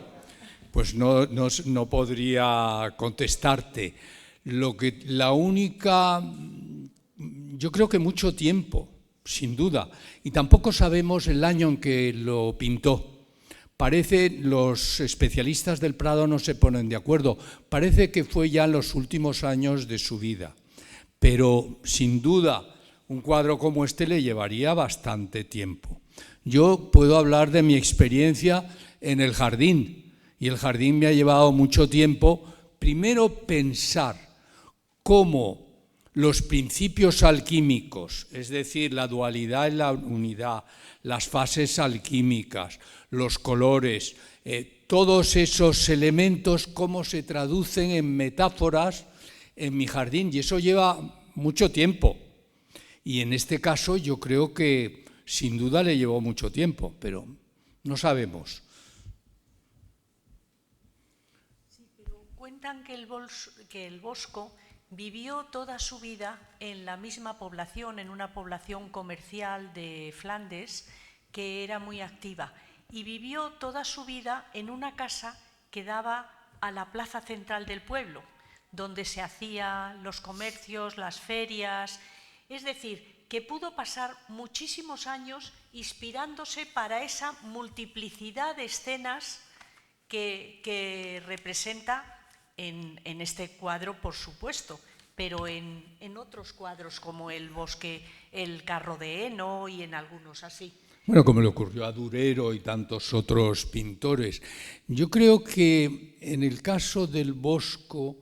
pues no podría contestarte. Yo creo que mucho tiempo, sin duda, y tampoco sabemos el año en que lo pintó. Los especialistas del Prado no se ponen de acuerdo, parece que fue ya en los últimos años de su vida, pero sin duda un cuadro como este le llevaría bastante tiempo. Yo puedo hablar de mi experiencia en el jardín, y el jardín me ha llevado mucho tiempo, primero pensar cómo los principios alquímicos, es decir, la dualidad y la unidad, las fases alquímicas, los colores, todos esos elementos, cómo se traducen en metáforas en mi jardín, y eso lleva mucho tiempo. Y en este caso yo creo que sin duda le llevó mucho tiempo, pero no sabemos. Sí, pero cuentan que el Bosco vivió toda su vida en la misma población, en una población comercial de Flandes que era muy activa, y vivió toda su vida en una casa que daba a la plaza central del pueblo, donde se hacían los comercios, las ferias, es decir, que pudo pasar muchísimos años inspirándose para esa multiplicidad de escenas que representa en este cuadro, por supuesto, pero en otros cuadros como el bosque, el carro de heno y en algunos así. Bueno, como le ocurrió a Durero y tantos otros pintores. Yo creo que en el caso del Bosco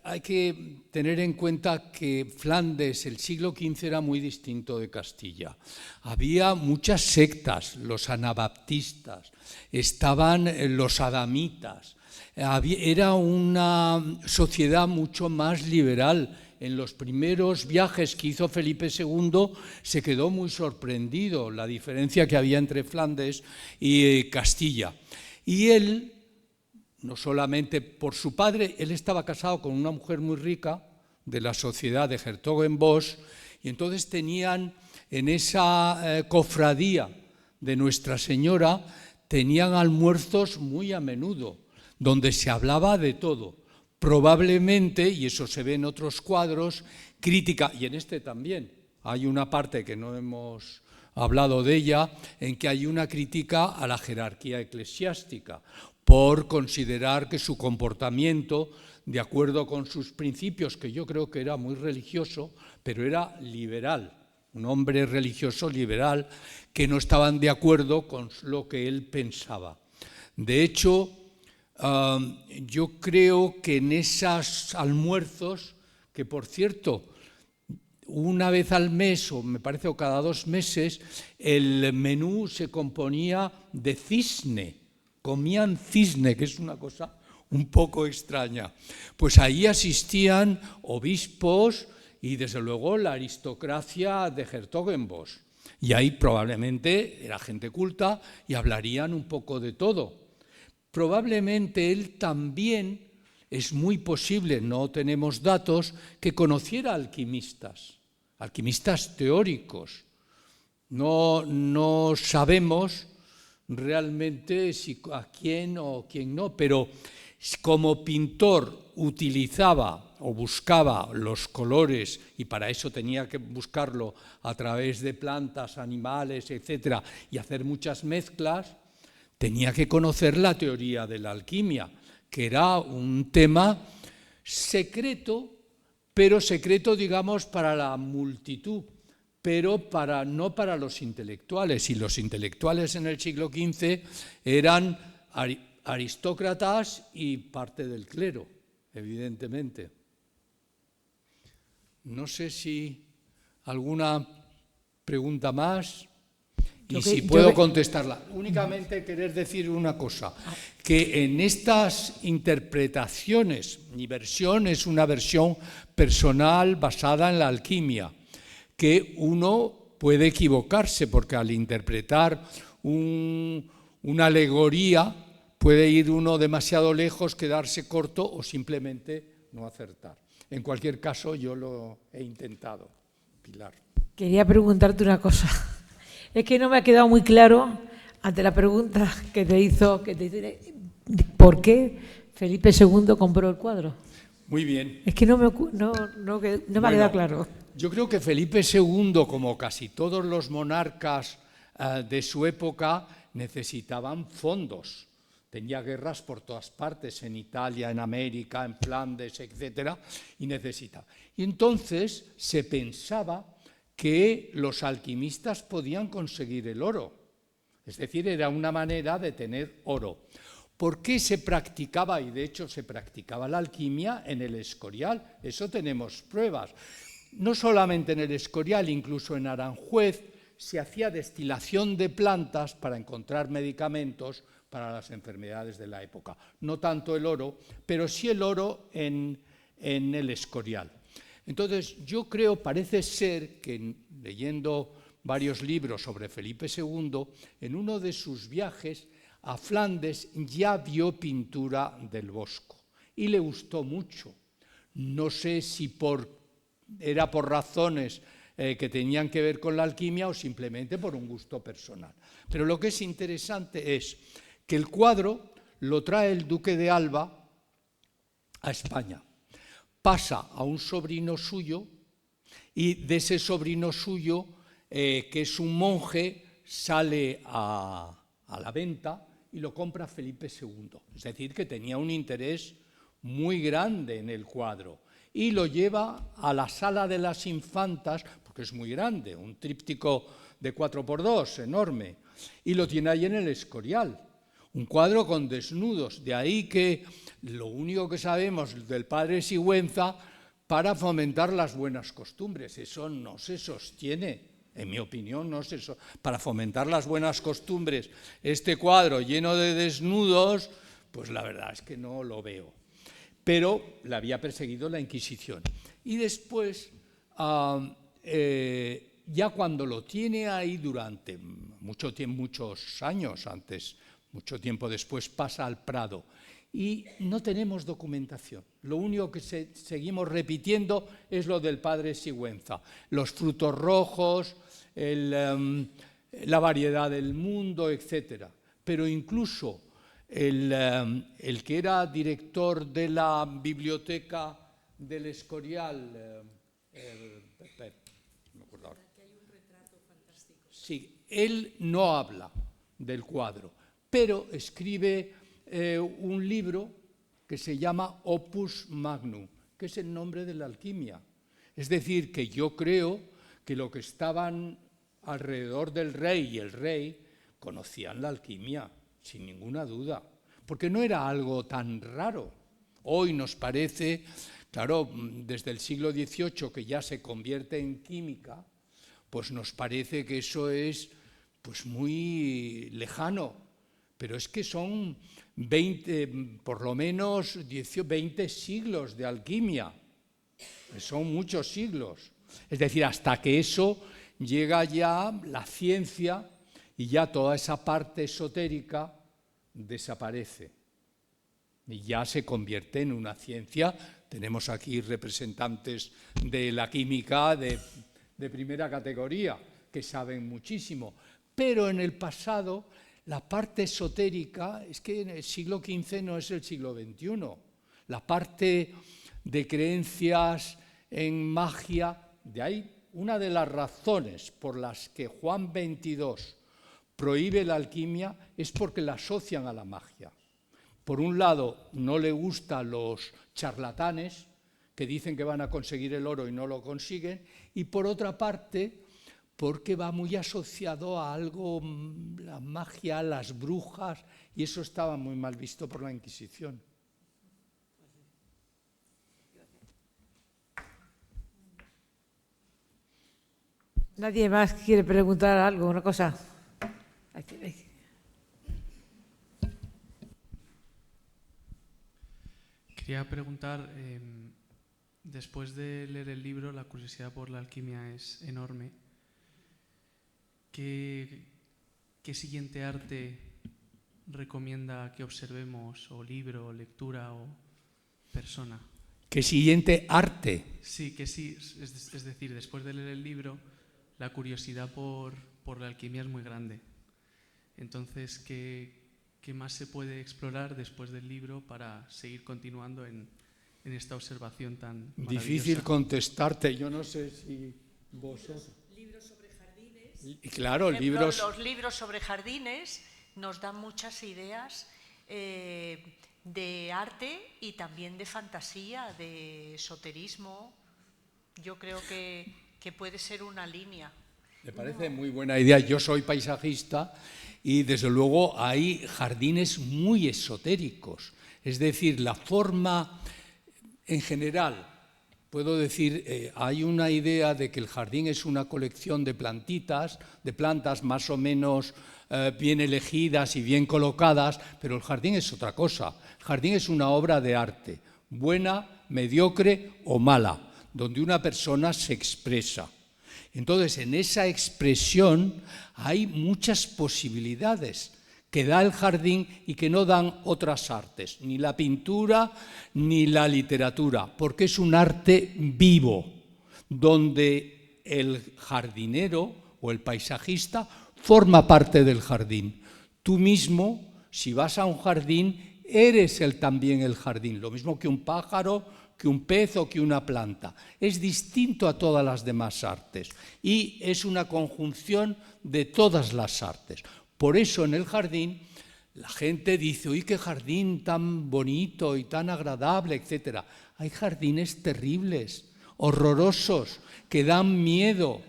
hay que tener en cuenta que Flandes, el siglo XV, era muy distinto de Castilla. Había muchas sectas, los anabaptistas, estaban los adamitas. Era una sociedad mucho más liberal. En los primeros viajes que hizo Felipe II se quedó muy sorprendido la diferencia que había entre Flandes y Castilla. Y él, no solamente por su padre, él estaba casado con una mujer muy rica de la sociedad de Hertogenbosch, y entonces tenían en esa cofradía de Nuestra Señora, tenían almuerzos muy a menudo, donde se hablaba de todo. Probablemente, y eso se ve en otros cuadros, crítica, y en este también, hay una parte que no hemos hablado de ella, en que hay una crítica a la jerarquía eclesiástica, por considerar que su comportamiento, de acuerdo con sus principios, que yo creo que era muy religioso, pero era liberal, un hombre religioso liberal, que no estaban de acuerdo con lo que él pensaba. De hecho, yo creo que en esos almuerzos, que por cierto, una vez al mes, o me parece o cada 2 meses, el menú se componía de cisne, comían cisne, que es una cosa un poco extraña. Pues ahí asistían obispos y desde luego la aristocracia de Hertogenbosch. Y ahí probablemente era gente culta y hablarían un poco de todo. Probablemente él también, es muy posible, no tenemos datos, que conociera alquimistas teóricos. No sabemos realmente si a quién o quién no, pero como pintor utilizaba o buscaba los colores, y para eso tenía que buscarlo a través de plantas, animales, etcétera, y hacer muchas mezclas, tenía que conocer la teoría de la alquimia, que era un tema secreto, pero secreto, digamos, para la multitud, pero no para los intelectuales. Y los intelectuales en el siglo XV eran aristócratas y parte del clero, evidentemente. No sé si alguna pregunta más. Y si puedo contestarla. Únicamente querer decir una cosa, que en estas interpretaciones, mi versión es una versión personal basada en la alquimia, que uno puede equivocarse, porque al interpretar una alegoría puede ir uno demasiado lejos, quedarse corto o simplemente no acertar. En cualquier caso, yo lo he intentado. Pilar. Quería preguntarte una cosa. Es que no me ha quedado muy claro ante la pregunta que te hizo ¿por qué Felipe II compró el cuadro? Muy bien. Es que no me ha quedado claro. Yo creo que Felipe II, como casi todos los monarcas de su época, necesitaban fondos. Tenía guerras por todas partes, en Italia, en América, en Flandes, etcétera, y necesitaba. Y entonces se pensaba que los alquimistas podían conseguir el oro. Es decir, era una manera de tener oro. ¿Por qué se practicaba? Y de hecho se practicaba la alquimia en el Escorial. Eso tenemos pruebas. No solamente en el Escorial, incluso en Aranjuez se hacía destilación de plantas para encontrar medicamentos para las enfermedades de la época. No tanto el oro, pero sí el oro en el Escorial. Entonces, yo creo, parece ser que leyendo varios libros sobre Felipe II, en uno de sus viajes a Flandes ya vio pintura del Bosco y le gustó mucho. No sé si era por razones que tenían que ver con la alquimia o simplemente por un gusto personal. Pero lo que es interesante es que el cuadro lo trae el duque de Alba a España. Pasa a un sobrino suyo y de ese sobrino suyo, que es un monje, sale a la venta y lo compra Felipe II. Es decir, que tenía un interés muy grande en el cuadro y lo lleva a la Sala de las Infantas, porque es muy grande, un tríptico de 4×2, enorme, y lo tiene ahí en el Escorial. Un cuadro con desnudos, de ahí que lo único que sabemos del padre Sigüenza para fomentar las buenas costumbres. Eso no se sostiene, en mi opinión, no se para fomentar las buenas costumbres. Este cuadro lleno de desnudos, pues la verdad es que no lo veo. Pero le había perseguido la Inquisición. Y después, ya cuando lo tiene ahí durante muchos años antes, mucho tiempo después, pasa al Prado. Y no tenemos documentación. Lo único que seguimos repitiendo es lo del padre Sigüenza. Los frutos rojos, la variedad del mundo, etc. Pero incluso el que era director de la biblioteca del Escorial, no me acuerdo ahora. Sí, él no habla del cuadro, pero escribe un libro que se llama Opus Magnum, que es el nombre de la alquimia. Es decir, que yo creo que lo que estaban alrededor del rey y el rey conocían la alquimia, sin ninguna duda, porque no era algo tan raro. Hoy nos parece, claro, desde el siglo XVIII, que ya se convierte en química, pues nos parece que eso es pues muy lejano, pero es que son 20, por lo menos 20 siglos de alquimia, son muchos siglos. Es decir, hasta que eso llega ya la ciencia y ya toda esa parte esotérica desaparece y ya se convierte en una ciencia. Tenemos aquí representantes de la química de primera categoría que saben muchísimo, pero en el pasado la parte esotérica, es que en el siglo XV no es el siglo XXI. La parte de creencias en magia, de ahí una de las razones por las que Juan XXII prohíbe la alquimia es porque la asocian a la magia. Por un lado, no le gustan los charlatanes que dicen que van a conseguir el oro y no lo consiguen, y por otra parte, porque va muy asociado a algo, la magia, las brujas, y eso estaba muy mal visto por la Inquisición. ¿Nadie más quiere preguntar algo, una cosa? Quería preguntar, después de leer el libro, la curiosidad por la alquimia es enorme. ¿Qué siguiente arte recomienda que observemos, o libro, o lectura, o persona? ¿Qué siguiente arte? Sí, que sí, es decir, después de leer el libro, la curiosidad por la alquimia es muy grande. Entonces, ¿qué más se puede explorar después del libro para seguir continuando en esta observación tan maravillosa? Difícil contestarte, yo no sé si vosotros... Libros sobre jardines. Y claro, Por ejemplo, libros... los libros sobre jardines nos dan muchas ideas de arte y también de fantasía, de esoterismo. Yo creo que puede ser una línea. Me parece muy buena idea. Yo soy paisajista y desde luego hay jardines muy esotéricos. Es decir, la forma en general, puedo decir, hay una idea de que el jardín es una colección de plantas más o menos bien elegidas y bien colocadas, pero el jardín es otra cosa. El jardín es una obra de arte, buena, mediocre o mala, donde una persona se expresa. Entonces, en esa expresión hay muchas posibilidades que da el jardín y que no dan otras artes, ni la pintura ni la literatura, porque es un arte vivo, donde el jardinero o el paisajista forma parte del jardín. Tú mismo, si vas a un jardín, eres también el jardín, lo mismo que un pájaro, que un pez o que una planta. Es distinto a todas las demás artes y es una conjunción de todas las artes. Por eso en el jardín la gente dice, ¡uy, qué jardín tan bonito y tan agradable!, etc. Hay jardines terribles, horrorosos, que dan miedo,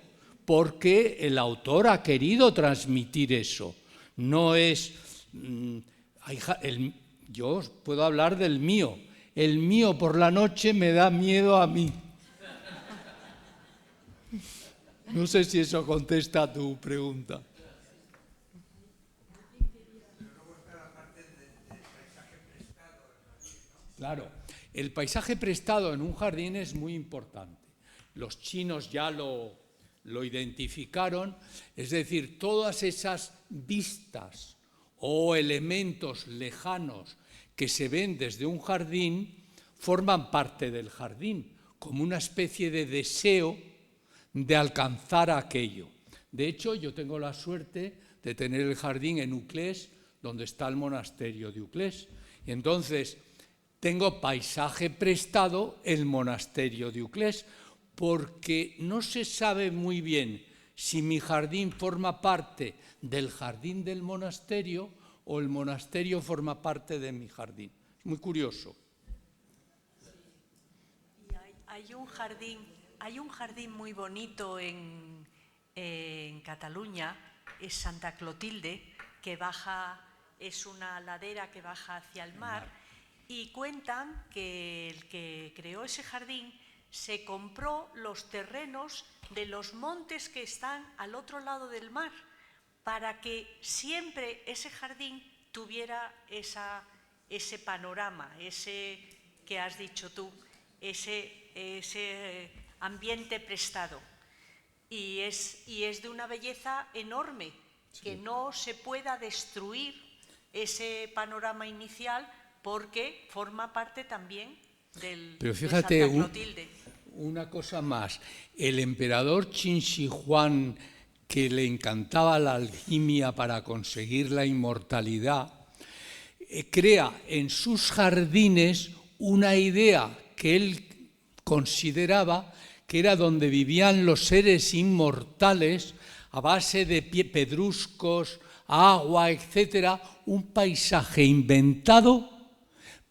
porque el autor ha querido transmitir eso. No es... yo os puedo hablar del mío. El mío por la noche me da miedo a mí. No sé si eso contesta a tu pregunta. Claro, el paisaje prestado en un jardín es muy importante. Los chinos ya lo identificaron, es decir, todas esas vistas o elementos lejanos que se ven desde un jardín forman parte del jardín, como una especie de deseo de alcanzar aquello. De hecho, yo tengo la suerte de tener el jardín en Uclés, donde está el monasterio de Uclés. Y entonces tengo paisaje prestado el monasterio de Uclés, porque no se sabe muy bien si mi jardín forma parte del jardín del monasterio o el monasterio forma parte de mi jardín. Es muy curioso. Y hay un jardín muy bonito en Cataluña, es Santa Clotilde, que baja, es una ladera que baja hacia el mar, y cuentan que el que creó ese jardín se compró los terrenos de los montes que están al otro lado del mar, para que siempre ese jardín tuviera ese panorama, ese que has dicho tú, ese ambiente prestado. Y es de una belleza enorme, que no se pueda destruir ese panorama inicial, porque forma parte también Pero fíjate, de Santa Clotilde. Una cosa más. El emperador Qin Shi Huang, que le encantaba la alquimia para conseguir la inmortalidad, crea en sus jardines una idea que él consideraba que era donde vivían los seres inmortales a base de pedruscos, agua, etcétera, un paisaje inventado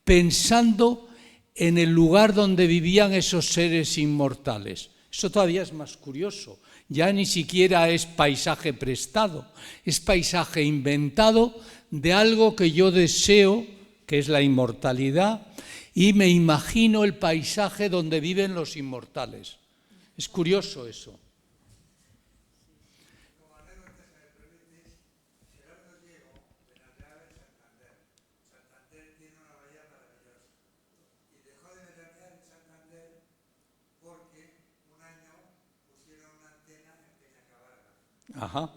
pensando en el lugar donde vivían esos seres inmortales. Eso todavía es más curioso. Ya ni siquiera es paisaje prestado, es paisaje inventado de algo que yo deseo, que es la inmortalidad, y me imagino el paisaje donde viven los inmortales. Es curioso eso. Ajá.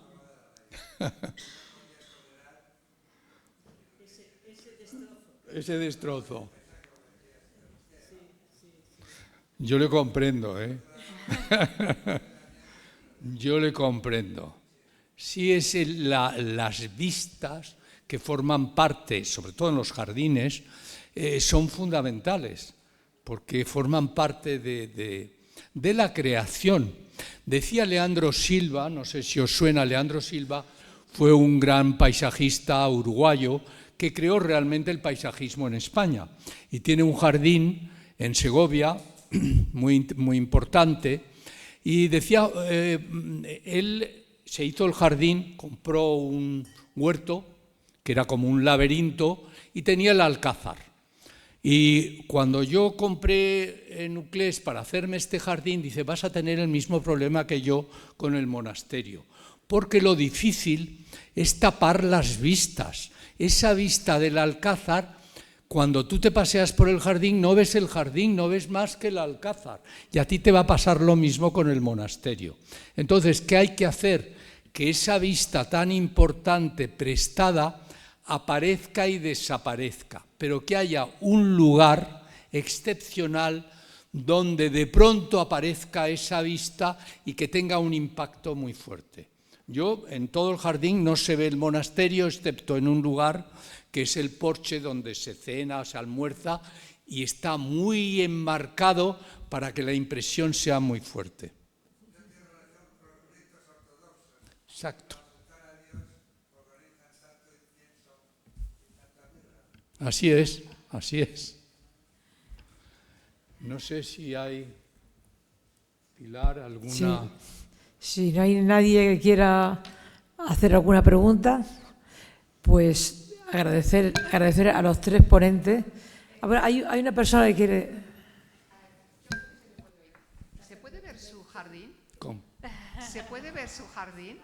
Ese destrozo. Yo le comprendo, ¿eh? Yo le comprendo. Sí, es las vistas que forman parte, sobre todo en los jardines, son fundamentales, porque forman parte de la creación. Decía Leandro Silva, no sé si os suena, Leandro Silva fue un gran paisajista uruguayo que creó realmente el paisajismo en España y tiene un jardín en Segovia muy importante, y decía, él se hizo el jardín, compró un huerto que era como un laberinto y tenía el alcázar. Y cuando yo compré en Uclés para hacerme este jardín, dice, vas a tener el mismo problema que yo con el monasterio, porque lo difícil es tapar las vistas. Esa vista del alcázar, cuando tú te paseas por el jardín, no ves el jardín, no ves más que el alcázar. Y a ti te va a pasar lo mismo con el monasterio. Entonces, ¿qué hay que hacer? Que esa vista tan importante, prestada, aparezca y desaparezca, pero que haya un lugar excepcional donde de pronto aparezca esa vista y que tenga un impacto muy fuerte. En todo el jardín no se ve el monasterio, excepto en un lugar que es el porche donde se cena, se almuerza, y está muy enmarcado para que la impresión sea muy fuerte. Exacto. Así es, así es. No sé si hay, Pilar, alguna... Sí. Si no hay nadie que quiera hacer alguna pregunta, pues agradecer a los tres ponentes. A ver, hay una persona que quiere... ¿Se puede ver su jardín? ¿Cómo? ¿Se puede ver su jardín?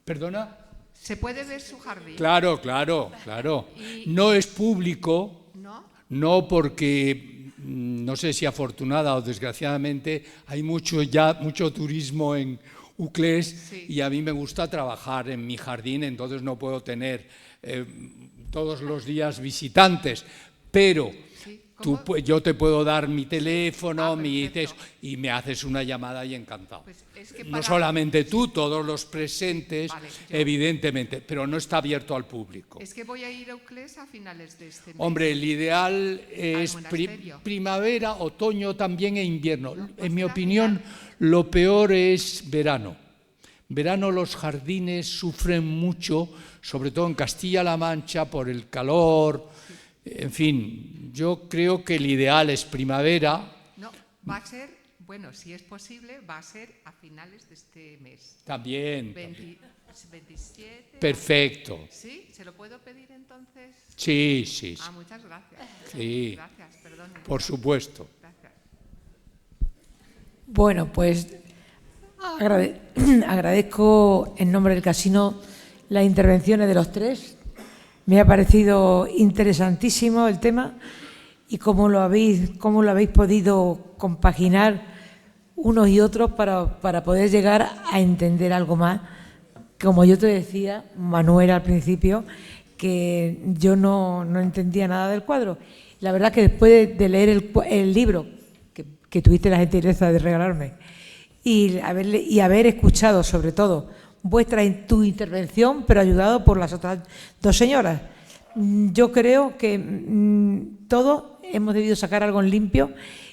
¿Perdona? ¿Se puede ver su jardín? Claro, claro, claro. No es público, ¿No? no porque, no sé si afortunada o desgraciadamente, hay mucho turismo en Uclés Sí. y a mí me gusta trabajar en mi jardín, entonces no puedo tener todos los días visitantes, pero Sí. ¿Cómo? yo te puedo dar mi teléfono, Perfecto. y me haces una llamada y encantado. Pues es que No para- solamente tú, todos los presentes, Vale, yo- evidentemente, pero no está abierto al público. Es que voy a ir a Uclés a finales de este mes. Hombre, el ideal es monasterio. primavera, otoño también e invierno. pues En mi será opinión, lo peor es verano. Verano los jardines sufren mucho, sobre todo en Castilla-La Mancha, por el calor. En fin, yo creo que el ideal es primavera. No, va a ser, bueno, si es posible, va a ser a finales de este mes. También. 27. Perfecto. ¿Sí? ¿Se lo puedo pedir entonces? Sí, sí, sí. Ah, muchas gracias. Sí. Gracias, perdón. Por supuesto. Gracias. Bueno, pues agradezco en nombre del casino las intervenciones de los tres. Me ha parecido interesantísimo el tema y cómo lo habéis podido compaginar unos y otros para poder llegar a entender algo más. Como yo te decía, Manuel, al principio, que yo no entendía nada del cuadro. La verdad que después de leer el libro, que tuviste la gentileza de regalarme, y haber escuchado, sobre todo, tu intervención, pero ayudado por las otras dos señoras, yo creo que todos hemos debido sacar algo en limpio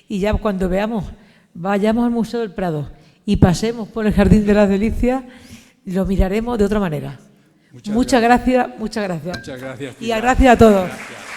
y ya cuando vayamos al Museo del Prado y pasemos por el Jardín de las Delicias, lo miraremos de otra manera. Muchas gracias. Muchas gracias, Y Pilar. gracias a todos. Gracias.